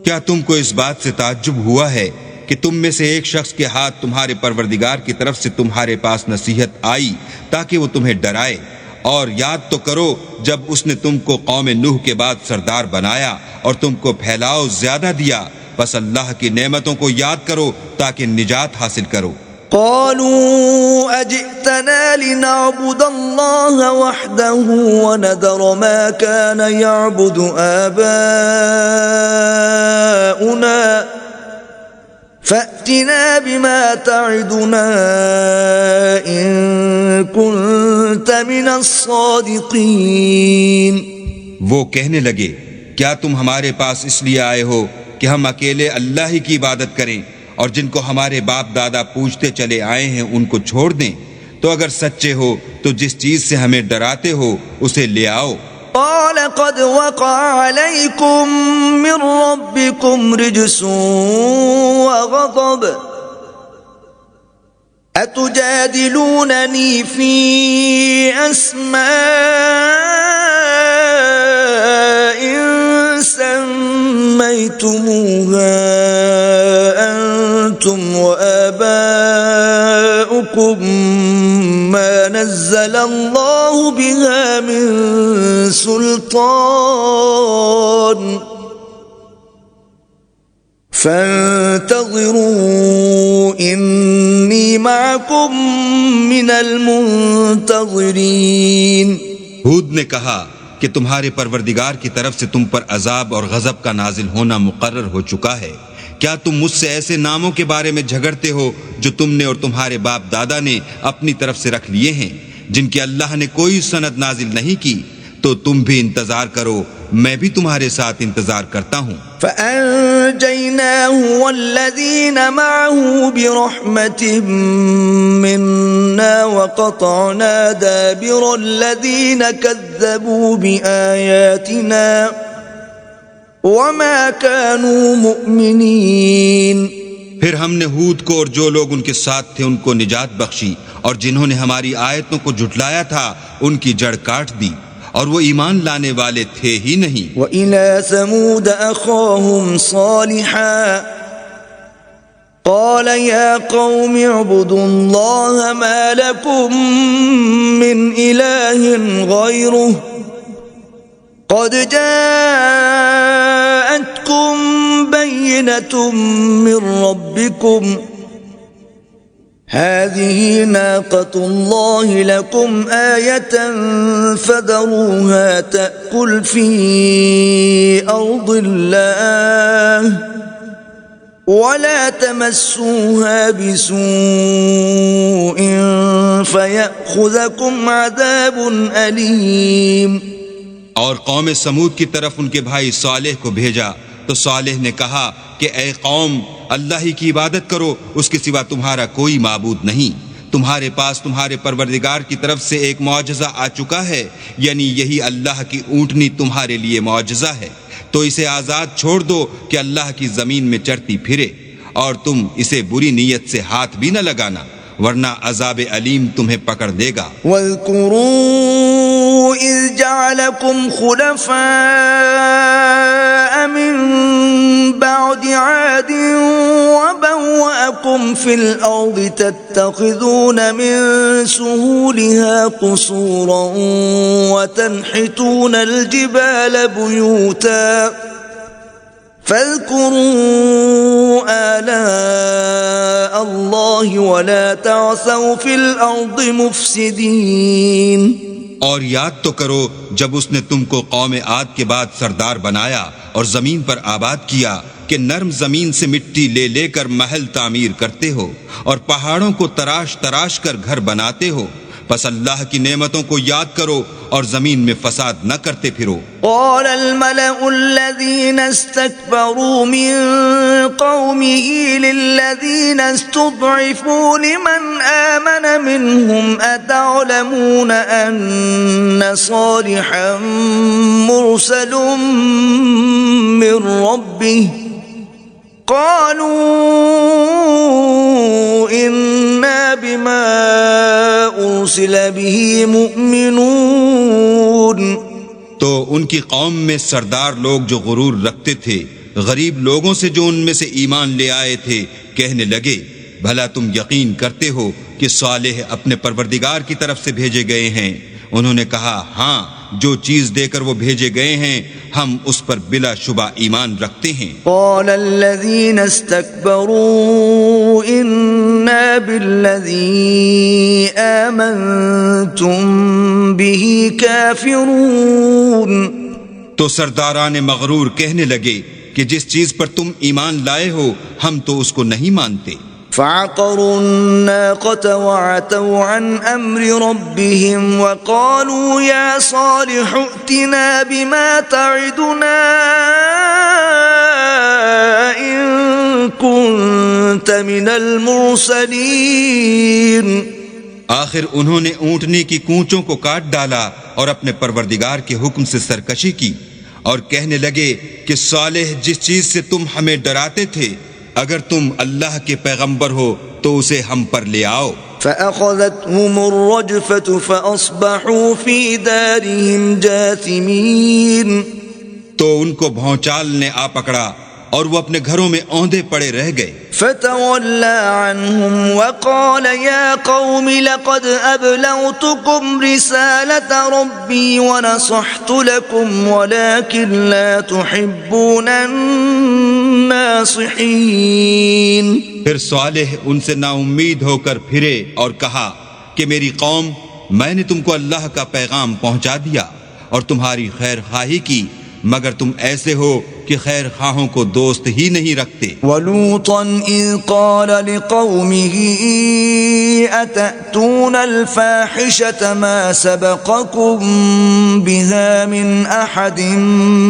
کیا تم کو اس بات سے تعجب ہوا ہے کہ تم میں سے ایک شخص کے ہاتھ تمہارے پروردگار کی طرف سے تمہارے پاس نصیحت آئی تاکہ وہ تمہیں ڈرائے؟ اور یاد تو کرو جب اس نے تم کو قوم نوح کے بعد سردار بنایا اور تم کو پھیلاؤ زیادہ دیا، بس اللہ کی نعمتوں کو یاد کرو تاکہ نجات حاصل کرو۔ قالوا أجئتنا لنعبد الله وحده ونذر ما كان يعبد آباؤنا فأتنا بما تعدنا إن كنت من الصادقين۔ وہ کہنے لگے کیا تم ہمارے پاس اس لیے آئے ہو کہ ہم اکیلے اللہ ہی کی عبادت کریں اور جن کو ہمارے باپ دادا پوجتے چلے آئے ہیں ان کو چھوڑ دیں؟ تو اگر سچے ہو تو جس چیز سے ہمیں ڈراتے ہو اسے لے آؤ۔ قال قد وقع عليكم من ربكم رجس وغضب أتجادلونني في أسماء سميتموها أنتم وآباؤكم ما نزل الله بها من سلطان فانتظروا إني معكم من المنتظرين۔ ہود نے کہا کہ تمہارے پروردگار کی طرف سے تم پر عذاب اور غضب کا نازل ہونا مقرر ہو چکا ہے۔ کیا تم مجھ سے ایسے ناموں کے بارے میں جھگڑتے ہو جو تم نے اور تمہارے باپ دادا نے اپنی طرف سے رکھ لیے ہیں جن کی اللہ نے کوئی سند نازل نہیں کی؟ تو تم بھی انتظار کرو، میں بھی تمہارے ساتھ انتظار کرتا ہوں۔ فَأَنْجَيْنَاهُ وَالَّذِينَ مَعَهُ بِرَحْمَةٍ مِّنَّا وَقَطَعْنَا دَابِرَ الَّذِينَ كَذَّبُوا بِآيَاتِنَا وَمَا كَانُوا مُؤْمِنِينَ۔ پھر ہم نے ہود کو اور جو لوگ ان کے ساتھ تھے ان کو نجات بخشی، اور جنہوں نے ہماری آیتوں کو جھٹلایا تھا ان کی جڑ کاٹ دی، اور وہ ایمان لانے والے تھے ہی نہیں۔ وَإِلَى ثَمُودَ أَخَاهُمْ صَالِحًا قَالَ يَا قَوْمِ اعْبُدُوا اللَّهَ مَا لَكُمْ مِنْ إِلَٰهٍ غَيْرُهُ قَدْ جَاءَتْكُمْ بَيِّنَةٌ مِّن رَّبِّكُمْ هذه ناقة الله لكم آية فذروها تأكل في أرض الله ولا تمسوها بسوء فيأخذكم عذاب أليم۔ اور قوم سمود کی طرف ان کے بھائی صالح کو بھیجا تو صالح نے کہا کہ اے قوم، اللہ ہی کی عبادت کرو، اس کے سوا تمہارا کوئی معبود نہیں۔ تمہارے پاس تمہارے پروردگار کی طرف سے ایک معجزہ آ چکا ہے، یعنی یہی اللہ کی اونٹنی تمہارے لیے معجزہ ہے، تو اسے آزاد چھوڑ دو کہ اللہ کی زمین میں چرتی پھرے، اور تم اسے بری نیت سے ہاتھ بھی نہ لگانا ورنہ عذاب علیم تمہیں پکڑ دے گا۔ وَاذْكُرُوا إِذْ جَعَلَكُمْ خُلَفَاءَ مِنْ بَعْدِ عَادٍ وَبَوَّأَكُمْ فِي الْأَرْضِ تَتَّخِذُونَ مِنْ سُهُولِهَا قُصُورًا وَتَنْحِتُونَ الْجِبَالَ بُيُوتًا فاذكروا آلاء الله ولا تعثوا في الأرض مفسدين۔ اور یاد تو کرو جب اس نے تم کو قوم عاد کے بعد سردار بنایا اور زمین پر آباد کیا کہ نرم زمین سے مٹی لے لے کر محل تعمیر کرتے ہو اور پہاڑوں کو تراش تراش کر گھر بناتے ہو، پس اللہ کی نعمتوں کو یاد کرو اور زمین میں فساد نہ کرتے پھرو۔ قال الملأ الذين استكبروا من قومه للذين استضعفوا لمن آمن منهم أتعلمون أن صالحا مرسل من ربه قالوا إنا بما أرسل به مؤمنون۔ تو ان کی قوم میں سردار لوگ جو غرور رکھتے تھے غریب لوگوں سے جو ان میں سے ایمان لے آئے تھے کہنے لگے بھلا تم یقین کرتے ہو کہ صالح اپنے پروردگار کی طرف سے بھیجے گئے ہیں؟ انہوں نے کہا ہاں، جو چیز دے کر وہ بھیجے گئے ہیں ہم اس پر بلا شبہ ایمان رکھتے ہیں۔ قال الذين استكبروا إنا بالذي آمنتم به كافرون۔ تو سرداران مغرور کہنے لگے کہ جس چیز پر تم ایمان لائے ہو ہم تو اس کو نہیں مانتے۔ فعقروا الناقة وعتوا عن أمر ربهم وقالوا يا صالح ائتنا بما تعدنا إن كنت من المرسلين۔ آخر انہوں نے اونٹنے کی کونچوں کو کاٹ ڈالا اور اپنے پروردگار کے حکم سے سرکشی کی اور کہنے لگے کہ صالح جس چیز سے تم ہمیں ڈراتے تھے اگر تم اللہ کے پیغمبر ہو تو اسے ہم پر لے آؤ۔ فأخذتهم الرجفة فأصبحوا في دارهم جاثمين۔ تو ان کو بھونچال نے آ پکڑا اور وہ اپنے گھروں میں اوندے پڑے رہ گئے۔ فتولى عنهم وقال يا قوم لقد أبلغتكم رسالة ربي ونصحت لكم ولكن لا تحبون الناصحين۔ پھر صالح ان سے نا امید ہو کر پھرے اور کہا کہ میری قوم میں نے تم کو اللہ کا پیغام پہنچا دیا اور تمہاری خیر خواہی کی مگر تم ایسے ہو کہ خیر خواہوں کو دوست ہی نہیں رکھتے۔ وَلُوطًا إِذْ قَالَ لِقَوْمِهِ أَتَأْتُونَ الْفَاحِشَةَ مَا سَبَقَكُمْ بِهَا مِنْ أَحَدٍ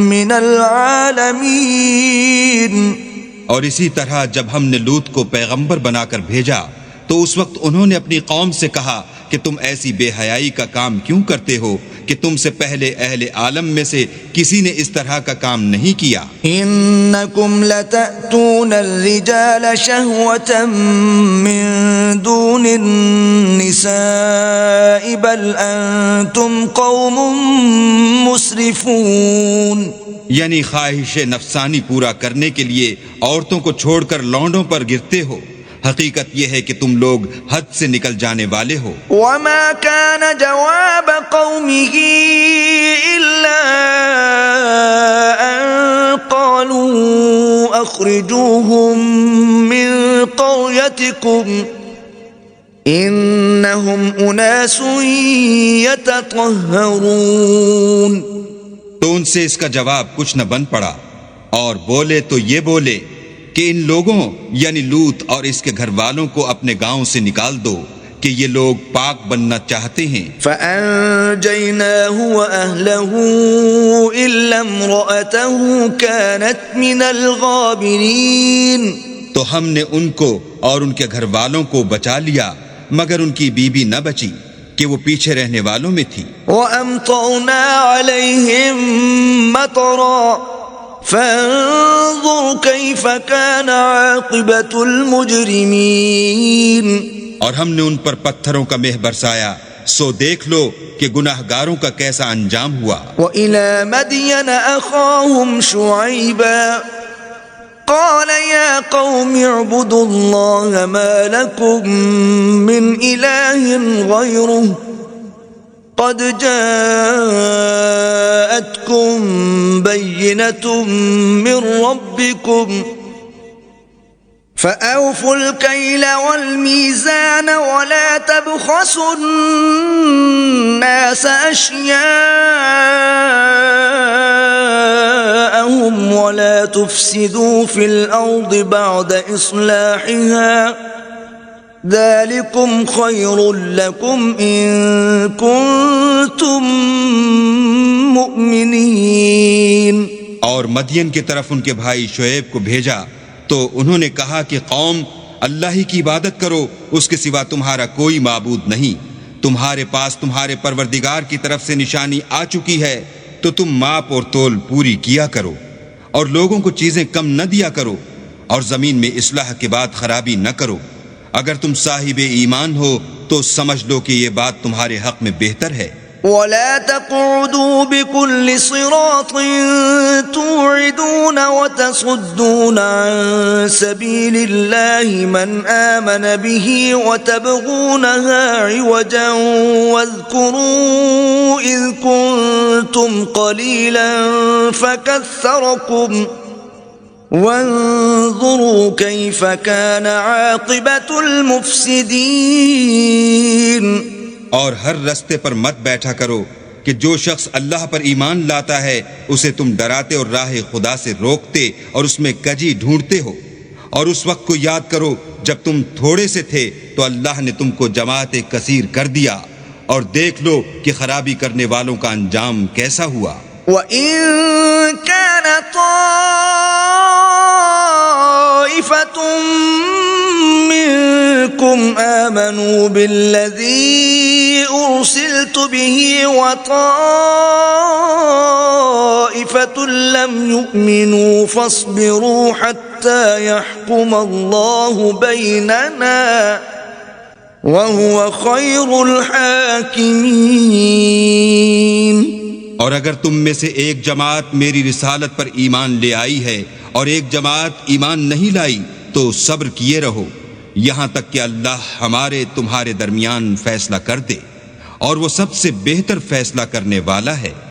مِّنَ الْعَالَمِينَ۔ اور اسی طرح جب ہم نے لوط کو پیغمبر بنا کر بھیجا تو اس وقت انہوں نے اپنی قوم سے کہا کہ تم ایسی بے حیائی کا کام کیوں کرتے ہو کہ تم سے پہلے اہل عالم میں سے کسی نے اس طرح کا کام نہیں کیا۔ انکم لتأتون الرجال شہوة من دون النساء بل انتم قوم مسرفون۔ یعنی خواہش نفسانی پورا کرنے کے لیے عورتوں کو چھوڑ کر لونڈوں پر گرتے ہو، حقیقت یہ ہے کہ تم لوگ حد سے نکل جانے والے ہو۔ وما كان جواب قومه إلا أن قالوا أخرجوهم من قريتكم إنهم أناس يتطهرون۔ تو ان سے اس کا جواب کچھ نہ بن پڑا اور بولے تو یہ بولے کہ ان لوگوں یعنی لوط اور اس کے گھر والوں کو اپنے گاؤں سے نکال دو کہ یہ لوگ پاک بننا چاہتے ہیں۔ فَأَنْجَيْنَاهُ وَأَهْلَهُ إِلَّا امْرَأَتَهُ كَانَتْ مِنَ الْغَابِرِينَ۔ تو ہم نے ان کو اور ان کے گھر والوں کو بچا لیا مگر ان کی بیوی نہ بچی کہ وہ پیچھے رہنے والوں میں تھی۔ وَأَمْطَرْنَا عَلَيْهِمْ مَطَرًا فانظر كيف كان عاقبة المجرمين۔ اور ہم نے ان پر پتھروں کا مہ برسایا سو دیکھ لو کہ گناہگاروں کا کیسا انجام ہوا۔ وإلى مدين أخاهم شعيبا قال يا قوم اعبدوا الله ما لكم من إله غيره قد جاءتكم بينة من ربكم فأوفوا الكيل والميزان ولا تبخسوا الناس أشياءهم ولا تفسدوا في الأرض بعد إصلاحها ذلكم خير لكم إن كنتم مؤمنين. اور مدین کی طرف ان کے بھائی شعیب کو بھیجا تو انہوں نے کہا کہ قوم اللہ ہی کی عبادت کرو، اس کے سوا تمہارا کوئی معبود نہیں. تمہارے پاس تمہارے پروردگار کی طرف سے نشانی آ چکی ہے تو تم ماپ اور تول پوری کیا کرو اور لوگوں کو چیزیں کم نہ دیا کرو اور زمین میں اصلاح کے بعد خرابی نہ کرو. اگر تم صاحب ایمان ہو تو سمجھ لو کہ یہ بات تمہارے حق میں بہتر ہے. ولا تقعدوا بكل صراط توعدون وتصدون عن سبيل الله من آمن به وتبغونها عوجا واذكروا إذ كنتم قليلا فكثركم وانظروا كيف كان عاقبة المفسدين. اور ہر رستے پر مت بیٹھا کرو کہ جو شخص اللہ پر ایمان لاتا ہے اسے تم ڈراتے اور راہ خدا سے روکتے اور اس میں کجی ڈھونڈتے ہو. اور اس وقت کو یاد کرو جب تم تھوڑے سے تھے تو اللہ نے تم کو جماعت کثیر کر دیا، اور دیکھ لو کہ خرابی کرنے والوں کا انجام کیسا ہوا. وَإِن كَانَ طَائِفَةٌ مِّنكُمْ آمَنُوا بِالَّذِي أُرْسِلْتُ بِهِ وَطَائِفَةٌ لَّمْ يُؤْمِنُوا فَاصْبِرُوا حَتَّى يَحْكُمَ اللَّهُ بَيْنَنَا وَهُوَ خَيْرُ الْحَاكِمِينَ. اور اگر تم میں سے ایک جماعت میری رسالت پر ایمان لے آئی ہے اور ایک جماعت ایمان نہیں لائی تو صبر کیے رہو یہاں تک کہ اللہ ہمارے تمہارے درمیان فیصلہ کر دے، اور وہ سب سے بہتر فیصلہ کرنے والا ہے.